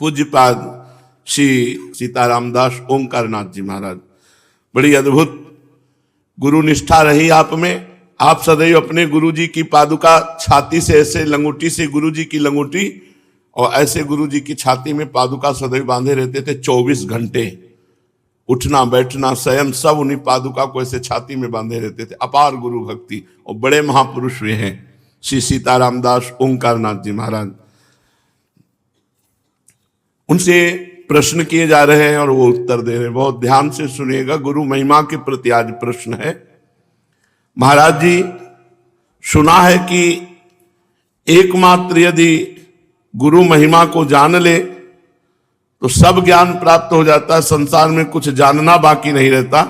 पूज्यपाद श्री सीतारामदास ओंकारनाथ जी महाराज, बड़ी अद्भुत गुरु निष्ठा रही आप में। आप सदैव अपने गुरु जी की पादुका छाती से ऐसे लंगोटी से गुरु जी की लंगोटी और ऐसे गुरु जी की छाती में पादुका सदैव बांधे रहते थे। 24 घंटे उठना बैठना शयन सब उन्हीं पादुका को ऐसे छाती में बांधे रहते थे। अपार गुरु भक्ति और बड़े महापुरुष हुए हैं श्री सीतारामदास ओंकारनाथ जी महाराज। उनसे प्रश्न किए जा रहे हैं और वो उत्तर दे रहे हैं। बहुत ध्यान से सुनिएगा, गुरु महिमा के प्रति आज प्रश्न है। महाराज जी, सुना है कि एकमात्र यदि गुरु महिमा को जान ले तो सब ज्ञान प्राप्त हो जाता है, संसार में कुछ जानना बाकी नहीं रहता।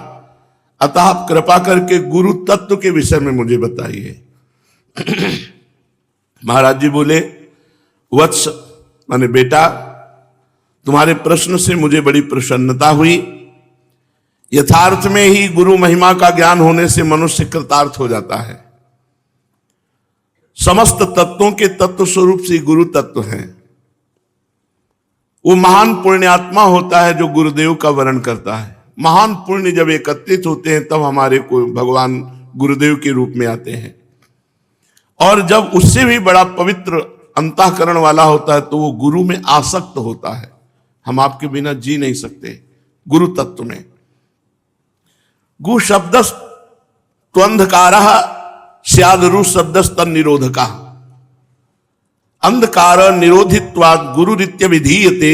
अतः आप कृपा करके गुरु तत्व के विषय में मुझे बताइए। महाराज जी बोले, वत्स माने बेटा, तुम्हारे प्रश्न से मुझे बड़ी प्रसन्नता हुई। यथार्थ में ही गुरु महिमा का ज्ञान होने से मनुष्य कृतार्थ हो जाता है। समस्त तत्वों के तत्व स्वरूप से गुरु तत्व हैं। वो महान पुण्यात्मा होता है जो गुरुदेव का वर्ण करता है। महान पुण्य जब एकत्रित होते हैं तब हमारे को भगवान गुरुदेव के रूप में आते हैं। और जब उससे भी बड़ा पवित्र अंतःकरण वाला होता है तो वो गुरु में आसक्त होता है। हम आपके बिना जी नहीं सकते। गुरु तत्व में गु शब्द त्वंधकार स्यादरु शब्द स्तन निरोधका, अंधकार निरोधित्वाद गुरुरित्य विधीयते।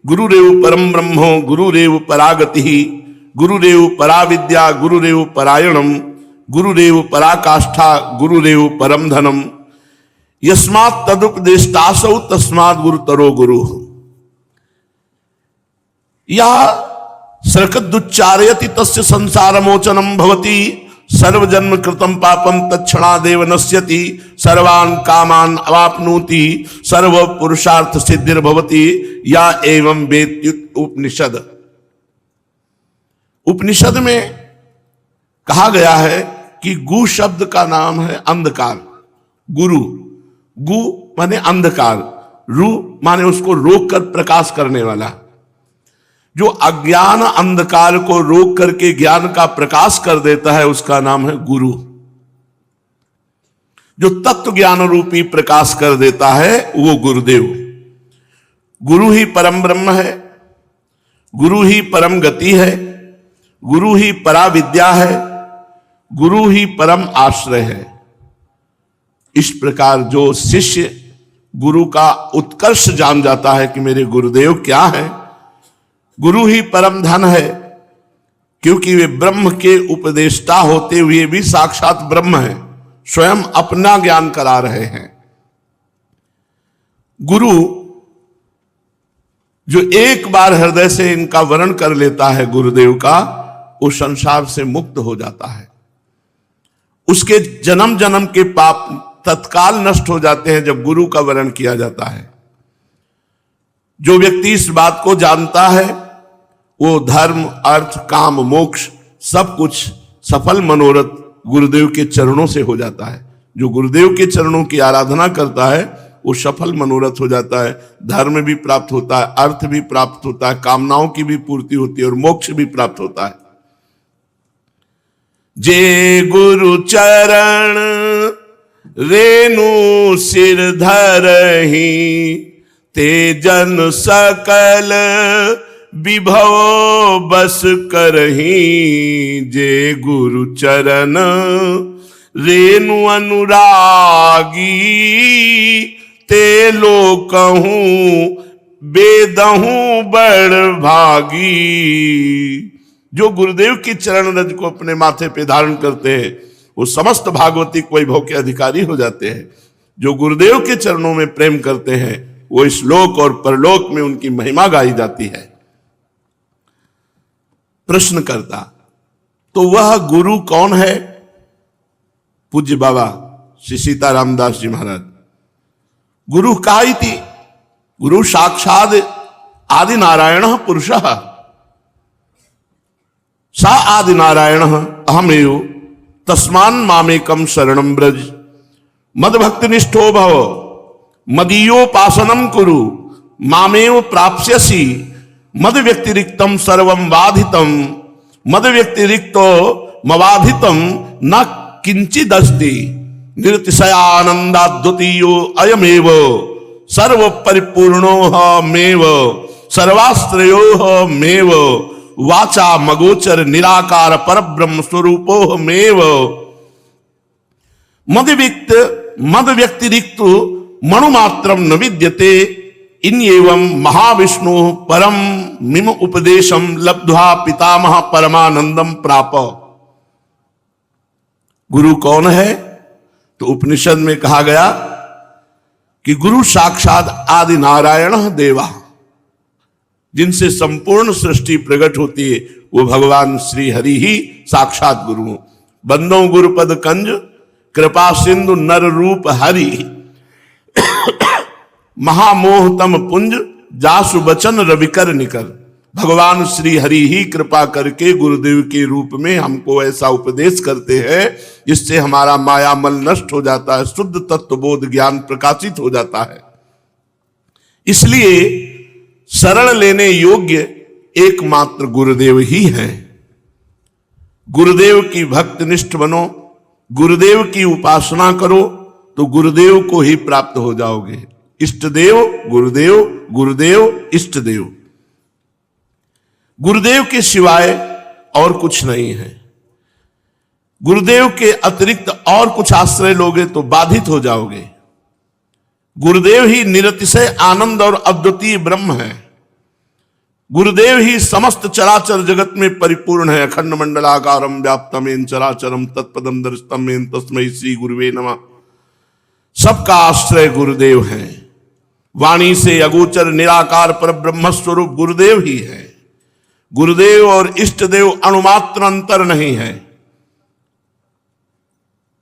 गुरुरेव परम ब्रह्मो गुरुरेव परागति, गुरुरेव पराविद्या गुरुरेव परायणम, गुरुरेव पराकाष्ठा गुरुरेव परम धनम, यस्मात् तदुपदेष्टासौ तस्मात् गुरुतरो गुरु। या सर्कदुच्चारयति तस्य संसार मोचनम भवति, सर्वजन्म कृतम पापम तत्क्षणादेव नश्यति, सर्वान् कामान् अवाप्नोति, सर्व पुरुषार्थ सिद्धिर्भवति, या एवं वेत्युत उपनिषद। उपनिषद में कहा गया है कि गु शब्द का नाम है अंधकार। गुरु, गु माने अंधकार, रु माने उसको रोक कर प्रकाश करने वाला। जो अज्ञान अंधकार को रोक करके ज्ञान का प्रकाश कर देता है उसका नाम है गुरु। जो तत्व ज्ञान रूपी प्रकाश कर देता है वो गुरुदेव। गुरु ही परम ब्रह्म है, गुरु ही परम गति है, गुरु ही पराविद्या है, गुरु ही परम आश्रय है। इस प्रकार जो शिष्य गुरु का उत्कर्ष जान जाता है कि मेरे गुरुदेव क्या है, गुरु ही परम धन है, क्योंकि वे ब्रह्म के उपदेष्टा होते हुए भी साक्षात ब्रह्म है, स्वयं अपना ज्ञान करा रहे हैं। गुरु जो एक बार हृदय से इनका वर्ण कर लेता है गुरुदेव का, वो संसार से मुक्त हो जाता है। उसके जन्म जन्म के पाप तत्काल नष्ट हो जाते हैं जब गुरु का वर्ण किया जाता है। जो व्यक्ति इस बात को जानता है वो धर्म अर्थ काम मोक्ष सब कुछ सफल मनोरथ गुरुदेव के चरणों से हो जाता है। जो गुरुदेव के चरणों की आराधना करता है वो सफल मनोरथ हो जाता है। धर्म भी प्राप्त होता है, अर्थ भी प्राप्त होता है, कामनाओं की भी पूर्ति होती है और मोक्ष भी प्राप्त होता है। जे गुरु चरण रेणु सिर धरहि, ते जन सकल विभव बस करहि। जे गुरु चरण रेणु अनुरागी, ते लोकहूं बेदहूं बड़ भागी। जो गुरुदेव की चरण रज को अपने माथे पे धारण करते हैं वो समस्त भागवतिक वैभव के अधिकारी हो जाते हैं। जो गुरुदेव के चरणों में प्रेम करते हैं वो इस लोक और परलोक में उनकी महिमा गाई जाती है। प्रश्न करता, तो वह गुरु कौन है? पूज्य बाबा श्री सीतारामदास जी महाराज। गुरु का इति, गुरु साक्षात आदि नारायण पुरुषः, सा आदि नारायण अहमेव, तस्मान मामेकम शरणं ब्रज। मद भक्ति निष्ठो भव, मदीयोपासनम कुरु, मामेव प्राप्स्यसि मद व्यतिरिक्तम सर्वम बाधितम मद व्यतिरिक्तो मबाधितम न किंचिदस्ति निरतिशयानंदाद्वितीयो अयमेव सर्व परिपूर्णोऽहमेव सर्वाश्रयोऽहमेव वाचा मगोचर निराकार परब्रह्म स्वरूपोऽहमेव मद व्यतिरिक्त मणुमात्रम न विद्यते इन एवं महाविष्णु परम मिम उपदेशम लब्ध्वा पितामह परमानंदम प्राप। गुरु कौन है? तो उपनिषद में कहा गया कि गुरु साक्षात आदि नारायण देवा, जिनसे संपूर्ण सृष्टि प्रकट होती है वो भगवान श्री हरि ही साक्षात गुरु। बंदो गुरुपद कंज कृपा सिंधु नर रूप हरि महामोहतम पुंज जासु बचन रविकर निकर। भगवान श्री हरि ही कृपा करके गुरुदेव के रूप में हमको ऐसा उपदेश करते हैं जिससे हमारा मायामल नष्ट हो जाता है, शुद्ध तत्वबोध ज्ञान प्रकाशित हो जाता है। इसलिए शरण लेने योग्य एकमात्र गुरुदेव ही हैं। गुरुदेव की भक्तनिष्ठ बनो, गुरुदेव की उपासना करो तो गुरुदेव को ही प्राप्त हो जाओगे। इष्ट देव गुरुदेव, गुरुदेव इष्ट देव। गुरुदेव के सिवाय और कुछ नहीं है। गुरुदेव के अतिरिक्त और कुछ आश्रय लोगे तो बाधित हो जाओगे। गुरुदेव ही निरतिशय आनंद और अद्वितीय ब्रह्म है। गुरुदेव ही समस्त चराचर जगत में परिपूर्ण है। अखंड मंडलाकारम व्याप्तम येन चराचरम तत्पदम दर्शितम येन तस्मै श्री गुरुवे नमः। सबका आश्रय गुरुदेव है। वाणी से अगोचर निराकार पर ब्रह्म स्वरूप गुरुदेव ही है। गुरुदेव और इष्ट देव अणुमात्र अंतर नहीं है।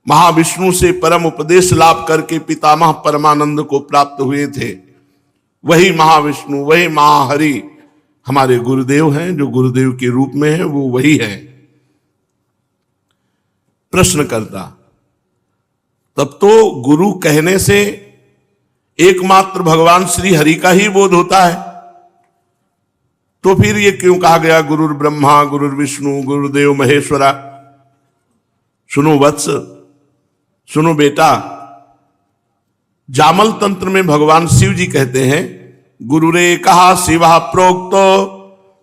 महाविष्णु से परम उपदेश लाभ करके पितामह परमानंद को प्राप्त हुए थे। वही महाविष्णु, वही महाहरि हमारे गुरुदेव हैं। जो गुरुदेव के रूप में है वो वही है। प्रश्न करता, तब तो गुरु कहने से एकमात्र भगवान श्री हरि का ही बोध होता है, तो फिर ये क्यों कहा गया गुरुर ब्रह्मा गुरुर विष्णु गुरुदेव महेश्वरा? सुनो वत्स, सुनो बेटा, जामल तंत्र में भगवान शिव जी कहते हैं, गुरुरे कहा शिवा प्रोक्तो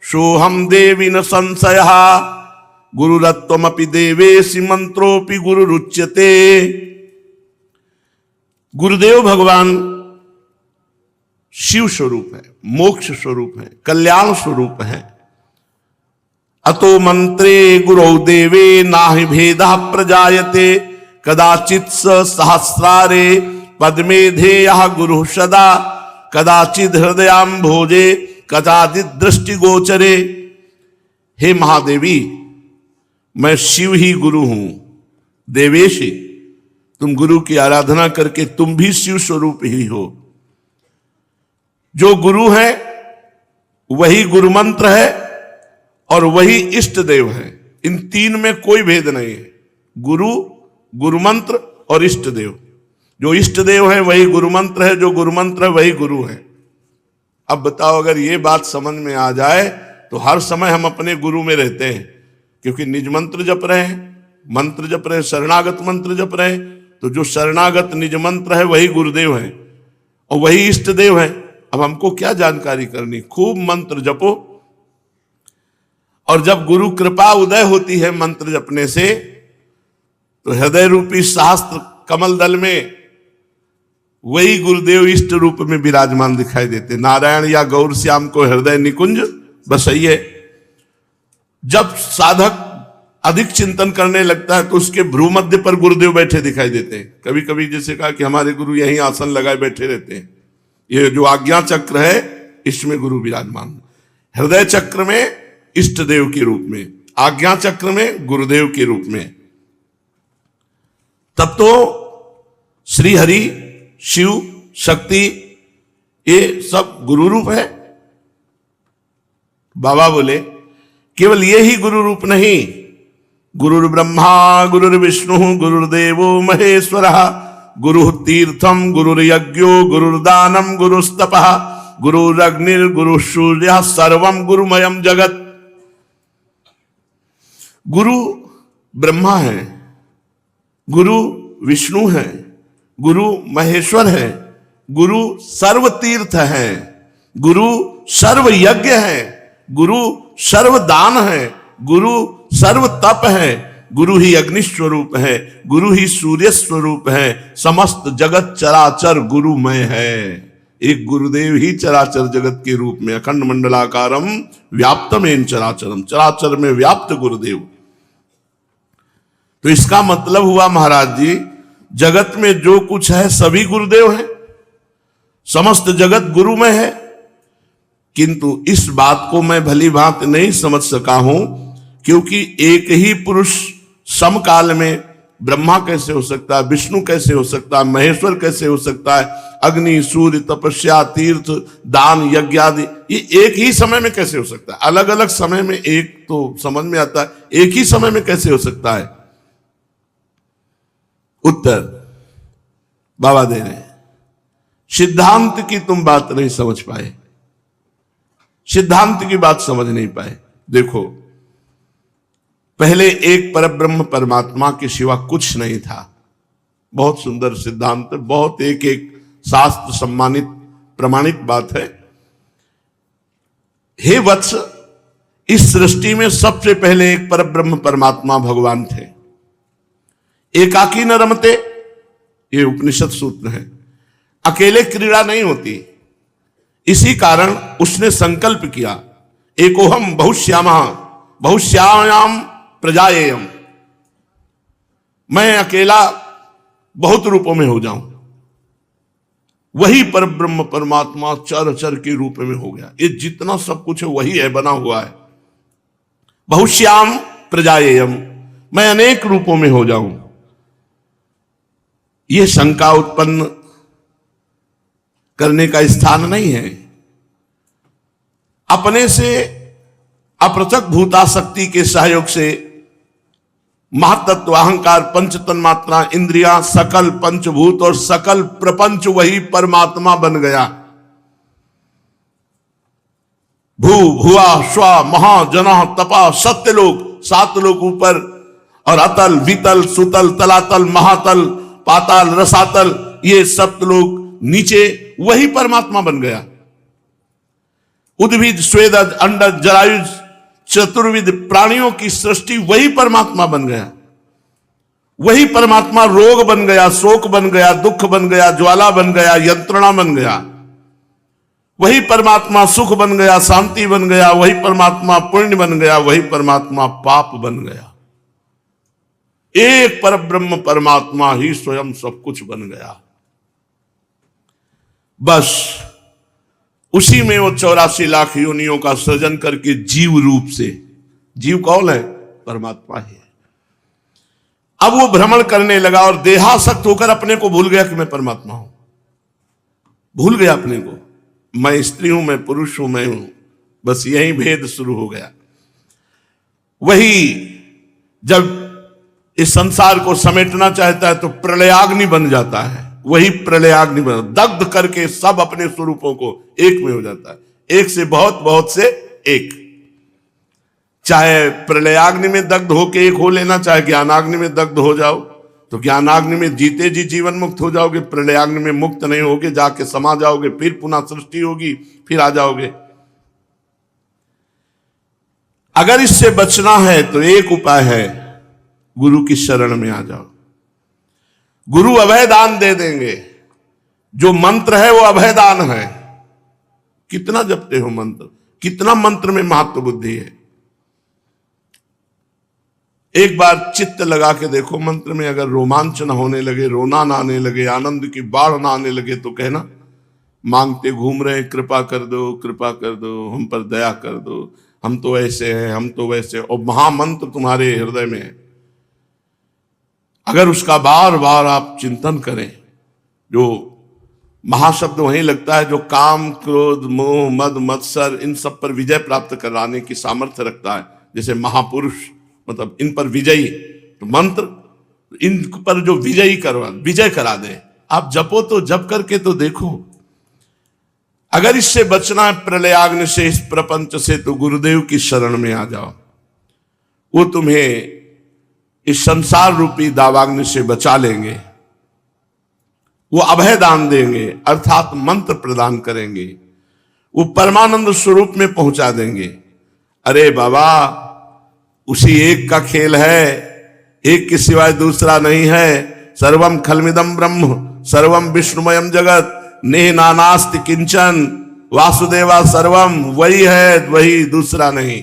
सोहम देवी न संशय गुरुरत्वमपि देवेशि मंत्रोपि गुरुरुच्यते। गुरुदेव भगवान शिव स्वरूप है, मोक्ष स्वरूप है, कल्याण स्वरूप है। अतो मंत्रे गुरौ देवे नाहि भेदः प्रजायते कदाचित् सहस्रारे पद्मे धेयः गुरुः सदा कदाचित् हृदयाम्भोजे कदाचित् दृष्टिगोचरे। हे महादेवी, मैं शिव ही गुरु हूं। देवेशी, तुम गुरु की आराधना करके तुम भी शिव स्वरूप ही हो। जो गुरु है वही गुरु मंत्र है और वही इष्ट देव है। इन तीन में कोई भेद नहीं है। गुरु, गुरु मंत्र और इष्ट देव। जो इष्ट देव है वही गुरु मंत्र है, जो गुरु मंत्र है वही गुरु है। अब बताओ, अगर ये बात समझ में आ जाए तो हर समय हम अपने गुरु में रहते हैं, क्योंकि निज मंत्र जप रहे हैं, मंत्र जप रहे हैं, शरणागत मंत्र जप रहे हैं। तो जो शरणागत निज मंत्र है वही गुरुदेव है और वही इष्ट देव है। अब हमको क्या जानकारी करनी? खूब मंत्र जपो, और जब गुरु कृपा उदय होती है मंत्र जपने से, तो हृदय रूपी शास्त्र कमल दल में वही गुरुदेव इष्ट रूप में विराजमान दिखाई देते। नारायण या गौर श्याम को हृदय निकुंज बसइए। जब साधक अधिक चिंतन करने लगता है तो उसके भ्रू मध्य पर गुरुदेव बैठे दिखाई देते हैं। कभी कभी जैसे कहा कि हमारे गुरु यहीं आसन लगाए बैठे रहते हैं। ये जो आज्ञा चक्र है इसमें गुरु विराजमान, हृदय चक्र में इष्ट देव के रूप में, आज्ञा चक्र में गुरुदेव के रूप में। तब तो श्री हरि, शिव, शक्ति ये सब गुरु रूप है। बाबा बोले केवल ये ही गुरु रूप नहीं, गुरुर् ब्रह्मा गुरुर्विष्णु गुरुर्देवो महेश्वरः गुरु तीर्थम गुरुर्यज्ञो गुरुर्दानम गुरुस्तपः गुरुरग्निर्गुरु सूर्य सर्वम गुरुमयम जगत। गुरु ब्रह्मा है, गुरु विष्णु है, गुरु महेश्वर है, गुरु सर्व तीर्थ है, गुरु सर्व यज्ञ है, गुरु सर्व दान है, गुरु सर्व तप है, गुरु ही अग्नि स्वरूप है, गुरु ही सूर्य स्वरूप है। समस्त जगत चराचर गुरुमय है। एक गुरुदेव ही चराचर जगत के रूप में अखंड मंडलाकारम व्याप्तमेन चराचरम, चराचर में व्याप्त गुरुदेव। तो इसका मतलब हुआ महाराज जी, जगत में जो कुछ है सभी गुरुदेव हैं, समस्त जगत गुरुमय है। किंतु इस बात को मैं भली भांति नहीं समझ सका हूं, क्योंकि एक ही पुरुष समकाल में ब्रह्मा कैसे हो सकता है, विष्णु कैसे हो सकता है, महेश्वर कैसे हो सकता है, अग्नि सूर्य तपस्या तीर्थ दान यज्ञ आदि ये एक ही समय में कैसे हो सकता है। अलग अलग समय में एक तो समझ में आता है, एक ही समय में कैसे हो सकता है। उत्तर बाबा दे रहे हैं, सिद्धांत की तुम बात नहीं समझ पाए, सिद्धांत की बात समझ नहीं पाए। देखो, पहले एक परब्रह्म परमात्मा के सिवा कुछ नहीं था। बहुत सुंदर सिद्धांत, बहुत एक एक शास्त्र सम्मानित प्रमाणित बात है। हे वत्स, इस सृष्टि में सबसे पहले एक परब्रह्म परमात्मा भगवान थे। एकाकी न रमते, ये उपनिषद सूत्र है। अकेले क्रीड़ा नहीं होती, इसी कारण उसने संकल्प किया, एकोहम बहुश्यामा बहुश्यायाम प्रजाएयम, मैं अकेला बहुत रूपों में हो जाऊं। वही परब्रह्म परमात्मा चर चर के रूप में हो गया। ये जितना सब कुछ है वही है, बना हुआ है। बहुश्याम प्रजाएयम, मैं अनेक रूपों में हो जाऊं। यह शंका उत्पन्न करने का स्थान नहीं है। अपने से अपृथक भूताशक्ति के सहयोग से महातत्व अहंकार पंच तन्मात्रा इंद्रियां सकल पंचभूत और सकल प्रपंच वही परमात्मा बन गया। भू भुआ स्वा महा जना तपा सत्यलोक, सात लोक ऊपर, और अतल वितल सुतल तलातल महातल पाताल रसातल, ये सप्तलोक नीचे वही परमात्मा बन गया। उद्भिद स्वेदज अंडज जरायुज चतुर्विध प्राणियों की सृष्टि वही परमात्मा बन गया। वही परमात्मा रोग बन गया, शोक बन गया, दुख बन गया, ज्वाला बन गया, यंत्रणा बन गया। वही परमात्मा सुख बन गया, शांति बन गया। वही परमात्मा पुण्य बन गया, वही परमात्मा पाप बन गया। एक परब्रह्म परमात्मा ही स्वयं सब कुछ बन गया। बस उसी में वो 84 लाख योनियों का सृजन करके जीव रूप से, जीव कौन है? परमात्मा ही है। अब वो भ्रमण करने लगा और देहासक्त होकर अपने को भूल गया कि मैं परमात्मा हूं। भूल गया अपने को, मैं स्त्री हूं, मैं पुरुष हूं, मैं हूं। बस यही भेद शुरू हो गया। वही जब इस संसार को समेटना चाहता है तो प्रलयाग्नि बन जाता है। वही प्रलयाग्नि बन, दग्ध करके सब अपने स्वरूपों को एक में हो जाता है। एक से बहुत, बहुत से एक। चाहे प्रलयाग्नि में दग्ध होके एक हो लेना, चाहे ज्ञानाग्नि में दग्ध हो जाओ तो ज्ञानाग्नि में जीते जी जीवन मुक्त हो जाओगे। प्रलयाग्नि में मुक्त नहीं होगे, जाके समा जाओगे, फिर पुनः सृष्टि होगी, फिर आ जाओगे। अगर इससे बचना है तो एक उपाय है, गुरु की शरण में आ जाओ। गुरु अभय दान दे देंगे। जो मंत्र है वो अभय दान है। कितना जपते हो मंत्र, कितना मंत्र में महत्व बुद्धि है। एक बार चित्त लगा के देखो, मंत्र में अगर रोमांच ना होने लगे, रोना ना आने लगे, आनंद की बाढ़ ना आने लगे तो कहना मांगते घूम रहे, कृपा कर दो, कृपा कर दो, हम पर दया कर दो, हम तो ऐसे हैं, हम तो वैसे। और महामंत्र तुम्हारे हृदय में है। अगर उसका बार बार आप चिंतन करें, जो महाशब्द वहीं लगता है जो काम क्रोध मोह मद मत्सर इन सब पर विजय प्राप्त कराने की सामर्थ्य रखता है। जैसे महापुरुष, मतलब इन पर विजयी, तो मंत्र इन पर जो विजयी करवा, विजय करा दे। आप जपो तो जप करके तो देखो। अगर इससे बचना है प्रलयाग्नि से, इस प्रपंच से, तो गुरुदेव की शरण में आ जाओ। वो तुम्हें इस संसार रूपी दावाग्नि से बचा लेंगे। वो अभय दान देंगे, अर्थात मंत्र प्रदान करेंगे। वो परमानंद स्वरूप में पहुंचा देंगे। अरे बाबा, उसी एक का खेल है, एक के सिवाय दूसरा नहीं है। सर्वम खलमिदम ब्रह्म सर्वम विष्णुमयम जगत नेह नानास्ति किंचन वासुदेवा सर्वम, वही है, वही, दूसरा नहीं।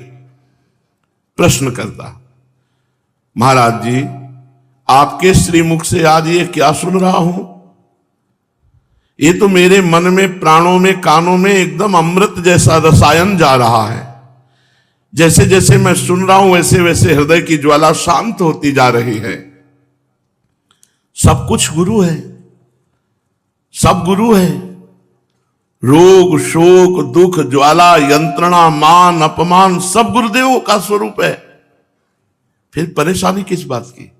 प्रश्न करता, महाराज जी आपके श्रीमुख से आज ये क्या सुन रहा हूं? ये तो मेरे मन में, प्राणों में, कानों में एकदम अमृत जैसा रसायन जा रहा है। जैसे जैसे मैं सुन रहा हूं वैसे वैसे हृदय की ज्वाला शांत होती जा रही है। सब कुछ गुरु है, सब गुरु है। रोग, शोक, दुख, ज्वाला, यंत्रणा, मान, अपमान सब गुरुदेव का स्वरूप है। फिर परेशानी किस बात की?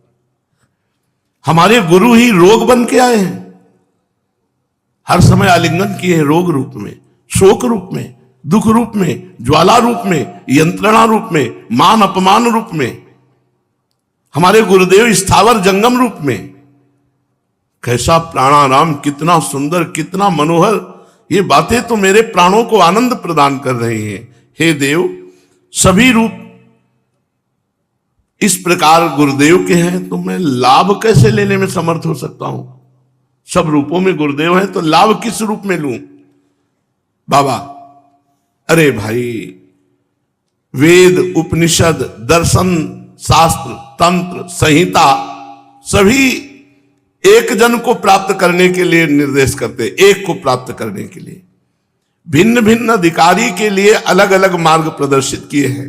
हमारे गुरु ही रोग बन के आए हैं। हर समय आलिंगन किए हैं, रोग रूप में, शोक रूप में, दुख रूप में, ज्वाला रूप में, यंत्रणा रूप में, मान अपमान रूप में। हमारे गुरुदेव स्थावर जंगम रूप में। कैसा प्राणाराम, कितना सुंदर, कितना मनोहर। ये बातें तो मेरे प्राणों को आनंद प्रदान कर रही हैं। हे देव, सभी रूप इस प्रकार गुरुदेव के हैं, तो मैं लाभ कैसे लेने में समर्थ हो सकता हूं? सब रूपों में गुरुदेव हैं, तो लाभ किस रूप में लूं? बाबा, अरे भाई, वेद, उपनिषद, दर्शन, शास्त्र, तंत्र, संहिता सभी एक जन को प्राप्त करने के लिए निर्देश करते, एक को प्राप्त करने के लिए। भिन्न भिन्न अधिकारी के लिए अलग अलग मार्ग प्रदर्शित किए हैं,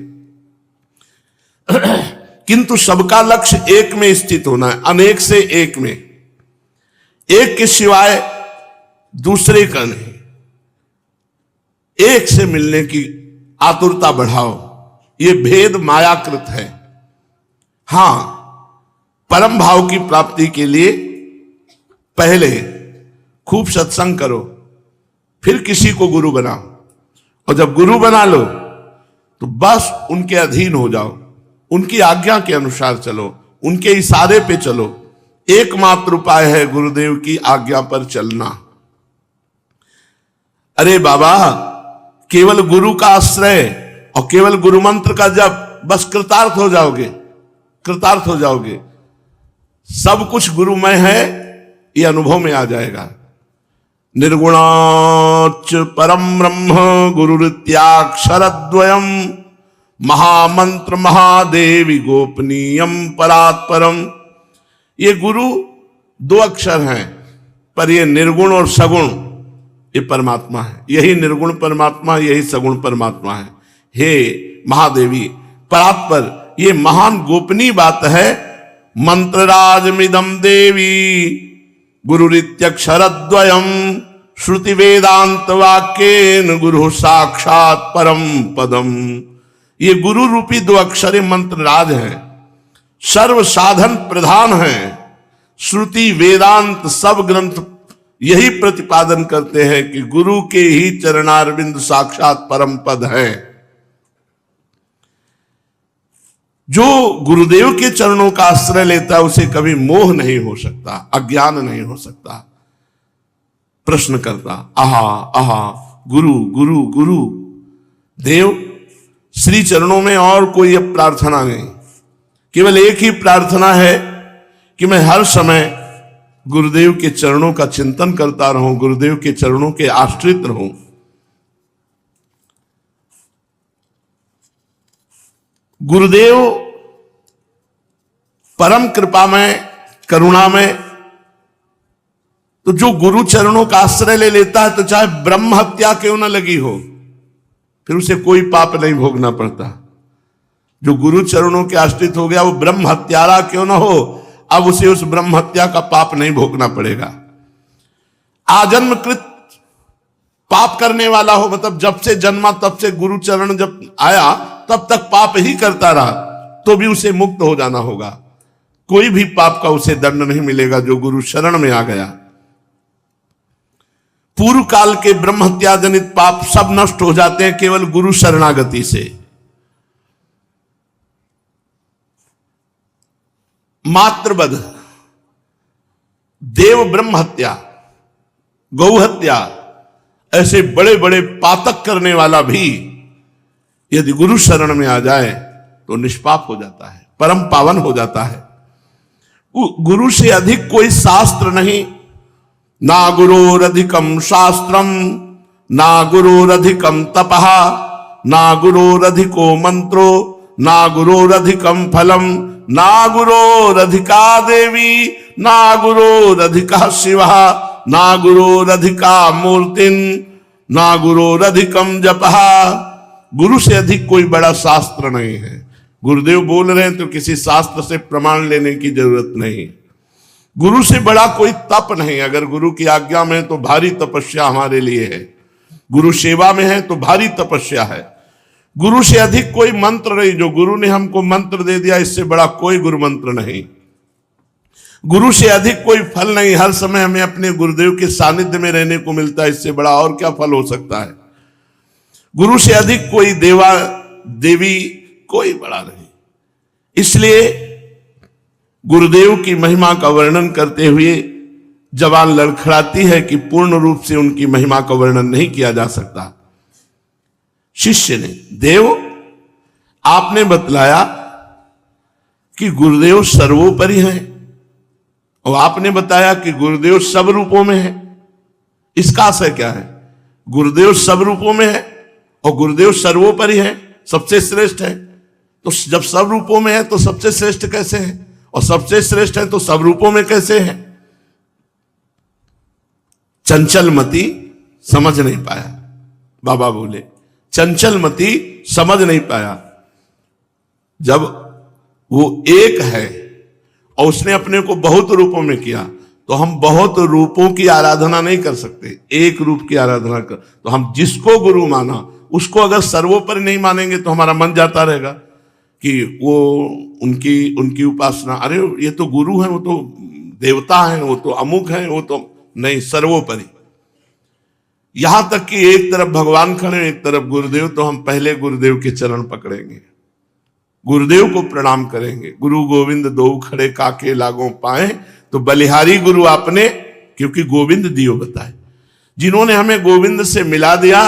किंतु सबका लक्ष्य एक में स्थित होना है, अनेक से एक में। एक के सिवाय दूसरे का नहीं। एक से मिलने की आतुरता बढ़ाओ। ये भेद मायाकृत है। हां, परम भाव की प्राप्ति के लिए पहले खूब सत्संग करो, फिर किसी को गुरु बनाओ। और जब गुरु बना लो तो बस उनके अधीन हो जाओ, उनकी आज्ञा के अनुसार चलो, उनके इशारे पे चलो। एकमात्र उपाय है गुरुदेव की आज्ञा पर चलना। अरे बाबा, केवल गुरु का आश्रय और केवल गुरु मंत्र का जप, बस कृतार्थ हो जाओगे, कृतार्थ हो जाओगे। सब कुछ गुरुमय है, ये अनुभव में आ जाएगा। निर्गुणाच परम ब्रह्म गुरुरित्याक्षरद्वयम् महामंत्र महादेवी गोपनीयम परात्परम। ये गुरु दो अक्षर हैं, पर ये निर्गुण और सगुण ये परमात्मा है। यही निर्गुण परमात्मा, यही सगुण परमात्मा है। हे महादेवी परात्पर, ये महान गोपनीय बात है। मंत्रराजमिदं देवी गुरुरित्यक्षरद्वयम् श्रुति वेदांत वाक्येन गुरु साक्षात परम पदम। ये गुरु रूपी दो अक्षर मंत्र राज है, सर्व साधन प्रधान है। श्रुति वेदांत सब ग्रंथ यही प्रतिपादन करते हैं कि गुरु के ही चरणारविंद साक्षात परम पद है। जो गुरुदेव के चरणों का आश्रय लेता है उसे कभी मोह नहीं हो सकता, अज्ञान नहीं हो सकता। प्रश्न करता, आहा आहा, गुरु गुरु गुरु। देव श्री चरणों में और कोई अब प्रार्थना नहीं, केवल एक ही प्रार्थना है कि मैं हर समय गुरुदेव के चरणों का चिंतन करता रहूं, गुरुदेव के चरणों के आश्रित रहूं। गुरुदेव परम कृपा में, करुणा में, तो जो गुरु चरणों का आश्रय ले लेता है तो चाहे ब्रह्म हत्या क्यों न लगी हो, फिर उसे कोई पाप नहीं भोगना पड़ता। जो गुरु चरणों के आश्रित हो गया वो ब्रह्म हत्यारा क्यों ना हो, अब उसे उस ब्रह्म हत्या का पाप नहीं भोगना पड़ेगा। आजन्मकृत पाप करने वाला हो, मतलब जब से जन्मा तब से गुरु चरण जब आया तब तक पाप ही करता रहा, तो भी उसे मुक्त हो जाना होगा। कोई भी पाप का उसे दंड नहीं मिलेगा जो गुरु शरण में आ गया। पूर्व काल के ब्रह्म हत्या जनित पाप सब नष्ट हो जाते हैं केवल गुरु शरणागति से। मातृवध, देव ब्रह्म हत्या, गौ हत्या, ऐसे बड़े बड़े पातक करने वाला भी यदि गुरु शरण में आ जाए तो निष्पाप हो जाता है, परम पावन हो जाता है। गुरु से अधिक कोई शास्त्र नहीं। ना गुरोरधिकम शास्त्रम, ना गुरोरधिकम तपः, ना गुरोरधिको मंत्रो, ना गुरोरधिकम फलम, ना गुरोरधिका देवी, ना गुरोरधिका शिवः, ना गुरोरधिका मूर्तिन, ना गुरोरधिकम जपः। गुरु से अधिक कोई बड़ा शास्त्र नहीं है। गुरुदेव बोल रहे हैं तो किसी शास्त्र से प्रमाण लेने की जरूरत नहीं। गुरु से बड़ा कोई तप नहीं। अगर गुरु की आज्ञा में है तो भारी तपस्या हमारे लिए है, गुरु सेवा में है तो भारी तपस्या है। गुरु से अधिक कोई मंत्र नहीं। जो गुरु ने हमको मंत्र दे दिया, इससे बड़ा कोई गुरु मंत्र नहीं। गुरु से अधिक कोई फल नहीं। हर समय हमें अपने गुरुदेव के सानिध्य में रहने को मिलता है, इससे बड़ा और क्या फल हो सकता है। गुरु से अधिक कोई देवा देवी कोई बड़ा नहीं। इसलिए गुरुदेव की महिमा का वर्णन करते हुए जबान लड़खड़ाती है कि पूर्ण रूप से उनकी महिमा का वर्णन नहीं किया जा सकता। शिष्य ने, देव आपने बतलाया कि गुरुदेव सर्वोपरि हैं और आपने बताया कि गुरुदेव सब रूपों में है। इसका आशय क्या है? गुरुदेव सब रूपों में है और गुरुदेव सर्वोपरि है, सबसे श्रेष्ठ है। तो जब सब रूपों में है तो सबसे श्रेष्ठ कैसे है? और सबसे श्रेष्ठ है तो सब रूपों में कैसे है? चंचलमती समझ नहीं पाया। बाबा बोले चंचलमती समझ नहीं पाया। जब वो एक है और उसने अपने को बहुत रूपों में किया, तो हम बहुत रूपों की आराधना नहीं कर सकते, एक रूप की आराधना कर। तो हम जिसको गुरु माना उसको अगर सर्वोपरि नहीं मानेंगे तो हमारा मन जाता रहेगा कि वो उनकी उपासना, अरे ये तो गुरु हैं, वो तो देवता हैं, वो तो अमुक हैं, वो तो नहीं, सर्वोपरि। यहां तक कि एक तरफ भगवान खड़े, एक तरफ गुरुदेव, तो हम पहले गुरुदेव के चरण पकड़ेंगे, गुरुदेव को प्रणाम करेंगे। गुरु गोविंद दो खड़े काके लागों पाए, तो बलिहारी गुरु आपने, क्योंकि गोविंद दियो बताए। जिन्होंने हमें गोविंद से मिला दिया,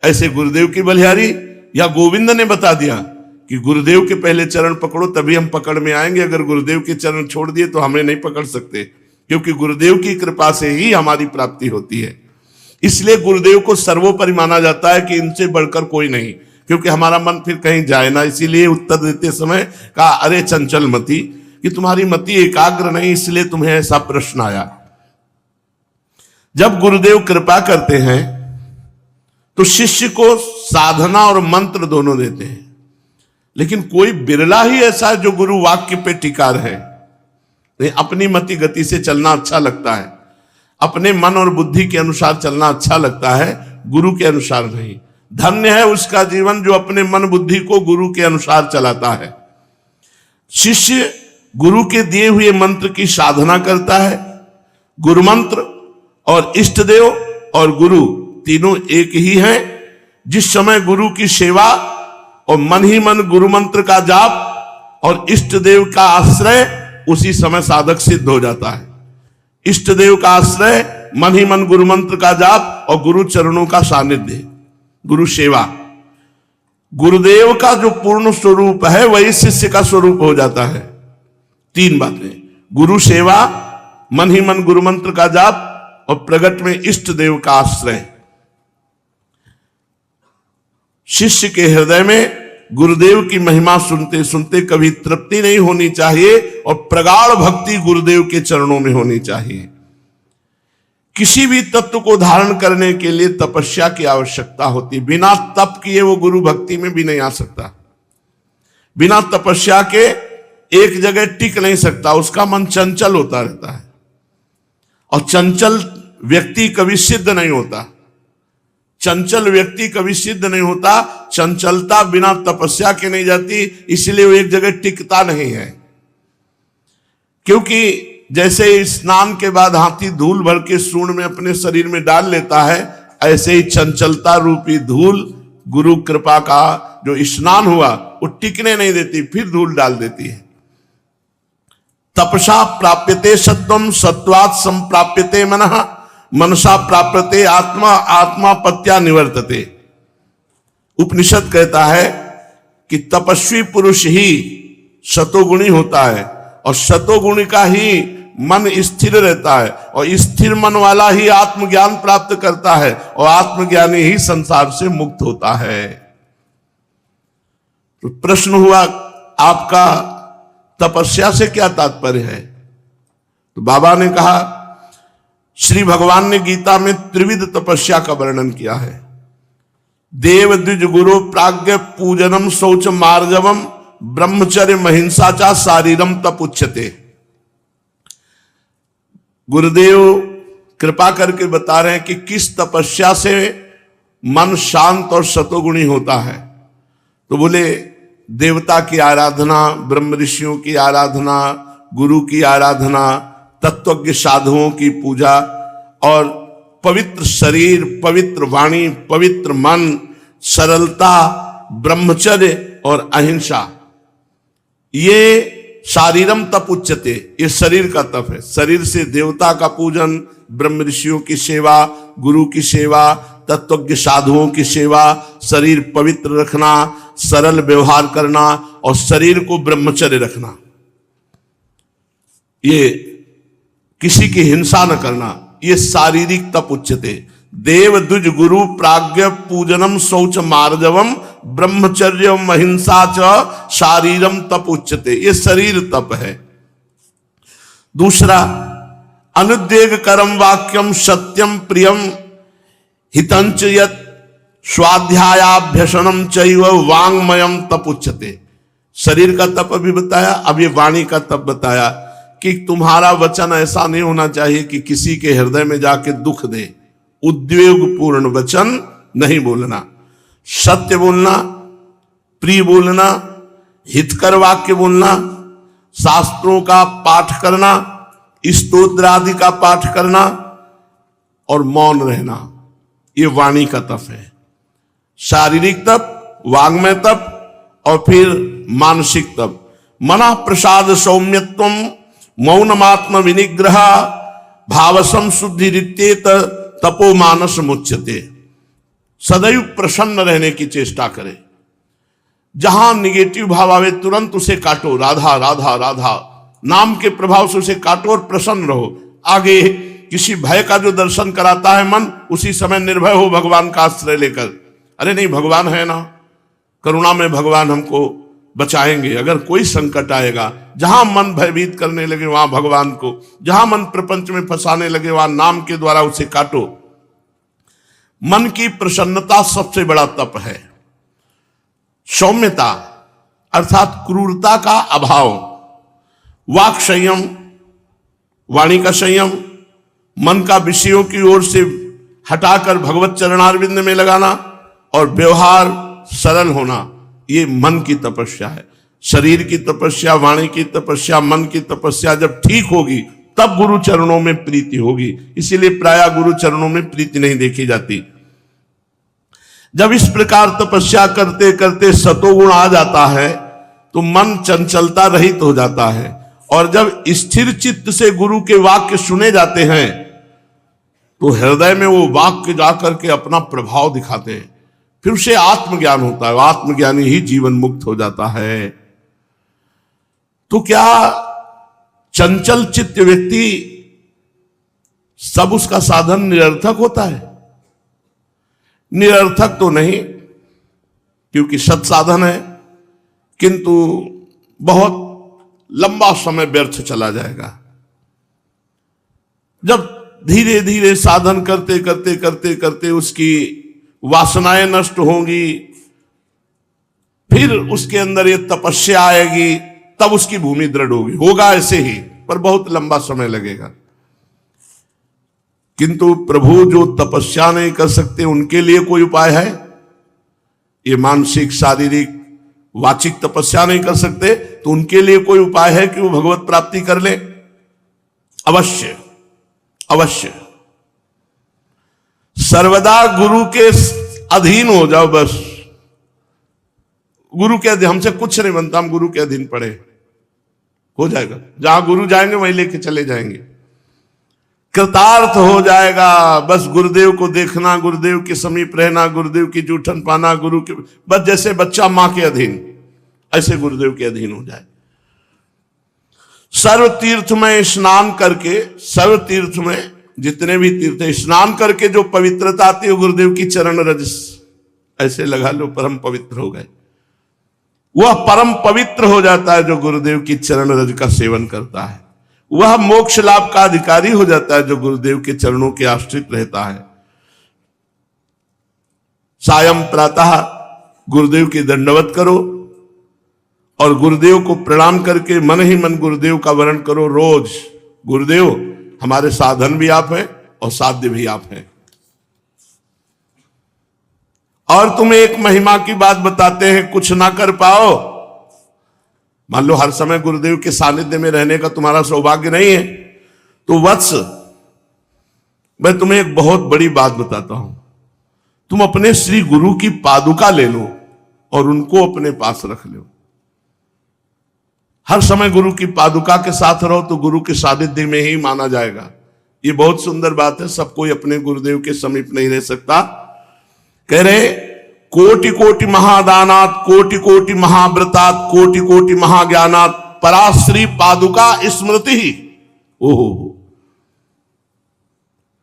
ऐसे गुरुदेव की बलिहारी, या गोविंद ने बता दिया कि गुरुदेव के पहले चरण पकड़ो तभी हम पकड़ में आएंगे। अगर गुरुदेव के चरण छोड़ दिए तो हमें नहीं पकड़ सकते, क्योंकि गुरुदेव की कृपा से ही हमारी प्राप्ति होती है। इसलिए गुरुदेव को सर्वोपरि माना जाता है कि इनसे बढ़कर कोई नहीं, क्योंकि हमारा मन फिर कहीं जाए ना। इसीलिए उत्तर देते समय कहा, अरे चंचल मती, कि तुम्हारी मति एकाग्र नहीं, इसलिए तुम्हें ऐसा प्रश्न आया। जब गुरुदेव कृपा करते हैं तो शिष्य को साधना और मंत्र दोनों देते हैं, लेकिन कोई बिरला ही ऐसा है जो गुरु वाक्य पे टिका रहे। नहीं, अपनी मति गति से चलना अच्छा लगता है, अपने मन और बुद्धि के अनुसार चलना अच्छा लगता है, गुरु के अनुसार नहीं। धन्य है उसका जीवन जो अपने मन बुद्धि को गुरु के अनुसार चलाता है। शिष्य गुरु के दिए हुए मंत्र की साधना करता है। गुरु मंत्र और इष्ट देव और गुरु तीनों एक ही हैं। जिस समय गुरु की सेवा और मन ही मन गुरु मंत्र का जाप और इष्ट देव का आश्रय, उसी समय साधक सिद्ध हो जाता है। इष्ट देव का आश्रय, मन ही मन गुरु मंत्र का जाप और गुरु चरणों का सानिध्य, गुरु सेवा। गुरुदेव का जो पूर्ण स्वरूप है वही शिष्य का स्वरूप हो जाता है। तीन बातें, गुरु सेवा, मन ही मन गुरु मंत्र का जाप और प्रगट में इष्ट देव का आश्रय। शिष्य के हृदय में गुरुदेव की महिमा सुनते सुनते कभी तृप्ति नहीं होनी चाहिए और प्रगाढ़ भक्ति गुरुदेव के चरणों में होनी चाहिए। किसी भी तत्व को धारण करने के लिए तपस्या की आवश्यकता होती। बिना तप किए वो गुरु भक्ति में भी नहीं आ सकता। बिना तपस्या के एक जगह टिक नहीं सकता, उसका मन चंचल होता रहता है और चंचल व्यक्ति कभी सिद्ध नहीं होता। चंचल व्यक्ति कभी सिद्ध नहीं होता। चंचलता बिना तपस्या के नहीं जाती, इसलिए वो एक जगह टिकता नहीं है। क्योंकि जैसे स्नान के बाद हाथी धूल भर के सूंड में अपने शरीर में डाल लेता है, ऐसे ही चंचलता रूपी धूल गुरु कृपा का जो स्नान हुआ वो टिकने नहीं देती, फिर धूल डाल देती है। तपसा प्राप्यते सत्वम, सत्वात् संप्राप्यते मनः, मनसा प्राप्यते आत्मा, आत्मा पत्या निवर्तते। उपनिषद कहता है कि तपस्वी पुरुष ही सतोगुणी होता है और सतोगुणी का ही मन स्थिर रहता है और स्थिर मन वाला ही आत्मज्ञान प्राप्त करता है और आत्मज्ञानी ही संसार से मुक्त होता है। तो प्रश्न हुआ आपका तपस्या से क्या तात्पर्य है? तो बाबा ने कहा श्री भगवान ने गीता में त्रिविध तपस्या का वर्णन किया है। देव द्विज गुरु प्राज्ञ पूजनम शौच मार्जवम ब्रह्मचर्य महिंसा चा शारीरम तप उच्यते। गुरुदेव कृपा करके बता रहे हैं कि किस तपस्या से मन शांत और सतोगुणी होता है। तो बोले देवता की आराधना, ब्रह्म ऋषियों की आराधना, गुरु की आराधना, तत्वज्ञ साधुओं की पूजा और पवित्र शरीर, पवित्र वाणी, पवित्र मन, सरलता, ब्रह्मचर्य और अहिंसा, ये शारीरम तप उच्चते, ये शरीर का तप है। शरीर से देवता का पूजन, ब्रह्म ऋषियों की सेवा, गुरु की सेवा, तत्वज्ञ साधुओं की सेवा, शरीर पवित्र रखना, सरल व्यवहार करना और शरीर को ब्रह्मचर्य रखना, ये किसी की हिंसा न करना, ये शारीरिक तप उच्चते। देव द्विज गुरु प्राज्ञ पूजनम शौच मार्जवम ब्रह्मचर्य महिंसा च शारीरम तप उच्चते, ये शरीर तप है। दूसरा अनुद्वेग करम वाक्यम सत्यम प्रियम हितंच यत् स्वाध्यायाभ्यसनम चैव वांगमयम तप उच्चते। शरीर का तप अभी बताया, अब ये वाणी का तप बताया कि तुम्हारा वचन ऐसा नहीं होना चाहिए कि किसी के हृदय में जाके दुख दे। उद्वेगपूर्ण वचन नहीं बोलना, सत्य बोलना, प्रिय बोलना, हितकर वाक्य बोलना, शास्त्रों का पाठ करना, स्तोत्र आदि का पाठ करना और मौन रहना, ये वाणी का तप है। शारीरिक तप, वाङ्मय तप और फिर मानसिक तप। मना प्रसाद सौम्यत्वम मौनमात्म विनिग्रह भावसम शुद्धि रित्येत तपो मानस मुच्यते। सदैव प्रसन्न रहने की चेष्टा करें। जहां निगेटिव भाव आवे तुरंत उसे काटो, राधा राधा राधा नाम के प्रभाव से उसे काटो और प्रसन्न रहो। आगे किसी भय का जो दर्शन कराता है मन, उसी समय निर्भय हो भगवान का आश्रय लेकर। अरे नहीं, भगवान है ना, करुणा में भगवान हमको बचाएंगे। अगर कोई संकट आएगा, जहां मन भयभीत करने लगे वहां भगवान को, जहां मन प्रपंच में फंसाने लगे वहां नाम के द्वारा उसे काटो। मन की प्रसन्नता सबसे बड़ा तप है। सौम्यता अर्थात क्रूरता का अभाव, वाक संयम, वाणी का संयम, मन का विषयों की ओर से हटाकर भगवत चरणारविंद में लगाना और व्यवहार सरल होना, ये मन की तपस्या है। शरीर की तपस्या, वाणी की तपस्या, मन की तपस्या जब ठीक होगी तब गुरु चरणों में प्रीति होगी। इसीलिए प्रायः गुरु चरणों में प्रीति नहीं देखी जाती। जब इस प्रकार तपस्या करते करते सतोगुण आ जाता है तो मन चंचलता रहित हो जाता है और जब स्थिर चित्त से गुरु के वाक्य सुने जाते हैं तो हृदय में वो वाक्य जाकर के अपना प्रभाव दिखाते हैं। फिर उसे आत्मज्ञान होता है, आत्मज्ञानी ही जीवन मुक्त हो जाता है। तो क्या चंचल चित्त व्यक्ति सब उसका साधन निरर्थक होता है? निरर्थक तो नहीं, क्योंकि सत्साधन है, किंतु बहुत लंबा समय व्यर्थ चला जाएगा। जब धीरे धीरे साधन करते करते करते करते उसकी वासनाएं नष्ट होंगी, फिर उसके अंदर ये तपस्या आएगी, तब उसकी भूमि दृढ़ होगी। होगा ऐसे ही, पर बहुत लंबा समय लगेगा। किंतु प्रभु जो तपस्या नहीं कर सकते उनके लिए कोई उपाय है? ये मानसिक, शारीरिक, वाचिक तपस्या नहीं कर सकते तो उनके लिए कोई उपाय है कि वो भगवत प्राप्ति कर ले? अवश्य अवश्य सर्वदा गुरु के अधीन हो जाओ। बस गुरु के अधीन, हमसे कुछ नहीं बनता, हम गुरु के अधीन पड़े, हो जाएगा। जहां गुरु जाएंगे वहीं लेके चले जाएंगे, कृतार्थ हो जाएगा। बस गुरुदेव को देखना, गुरुदेव के समीप रहना, गुरुदेव की जूठन पाना, गुरु के, बस जैसे बच्चा मां के अधीन, ऐसे गुरुदेव के अधीन हो जाए। सर्व तीर्थ में स्नान करके, सर्व तीर्थ में जितने भी तीर्थ स्नान करके जो पवित्रता आती है गुरुदेव की चरण रज ऐसे लगा लो, परम पवित्र हो गए। वह परम पवित्र हो जाता है जो गुरुदेव की चरण रज का सेवन करता है। वह मोक्ष लाभ का अधिकारी हो जाता है जो गुरुदेव के चरणों के आश्रित रहता है। सायं प्रातः गुरुदेव की दंडवत करो और गुरुदेव को प्रणाम करके मन ही मन गुरुदेव का वर्ण करो रोज। गुरुदेव हमारे साधन भी आप हैं और साध्य भी आप हैं। और तुम्हें एक महिमा की बात बताते हैं, कुछ ना कर पाओ, मान लो हर समय गुरुदेव के सानिध्य में रहने का तुम्हारा सौभाग्य नहीं है, तो वत्स मैं तुम्हें एक बहुत बड़ी बात बताता हूं। तुम अपने श्री गुरु की पादुका ले लो और उनको अपने पास रख लो। हर समय गुरु की पादुका के साथ रहो तो गुरु के सानिध्य में ही माना जाएगा। ये बहुत सुंदर बात है। सब कोई अपने गुरुदेव के समीप नहीं रह सकता। कह रहे कोटि कोटि महादानात, कोटि कोटि महाव्रतात्, कोटि कोटि महाज्ञानात् पराश्री पादुका स्मृति ही। ओहो,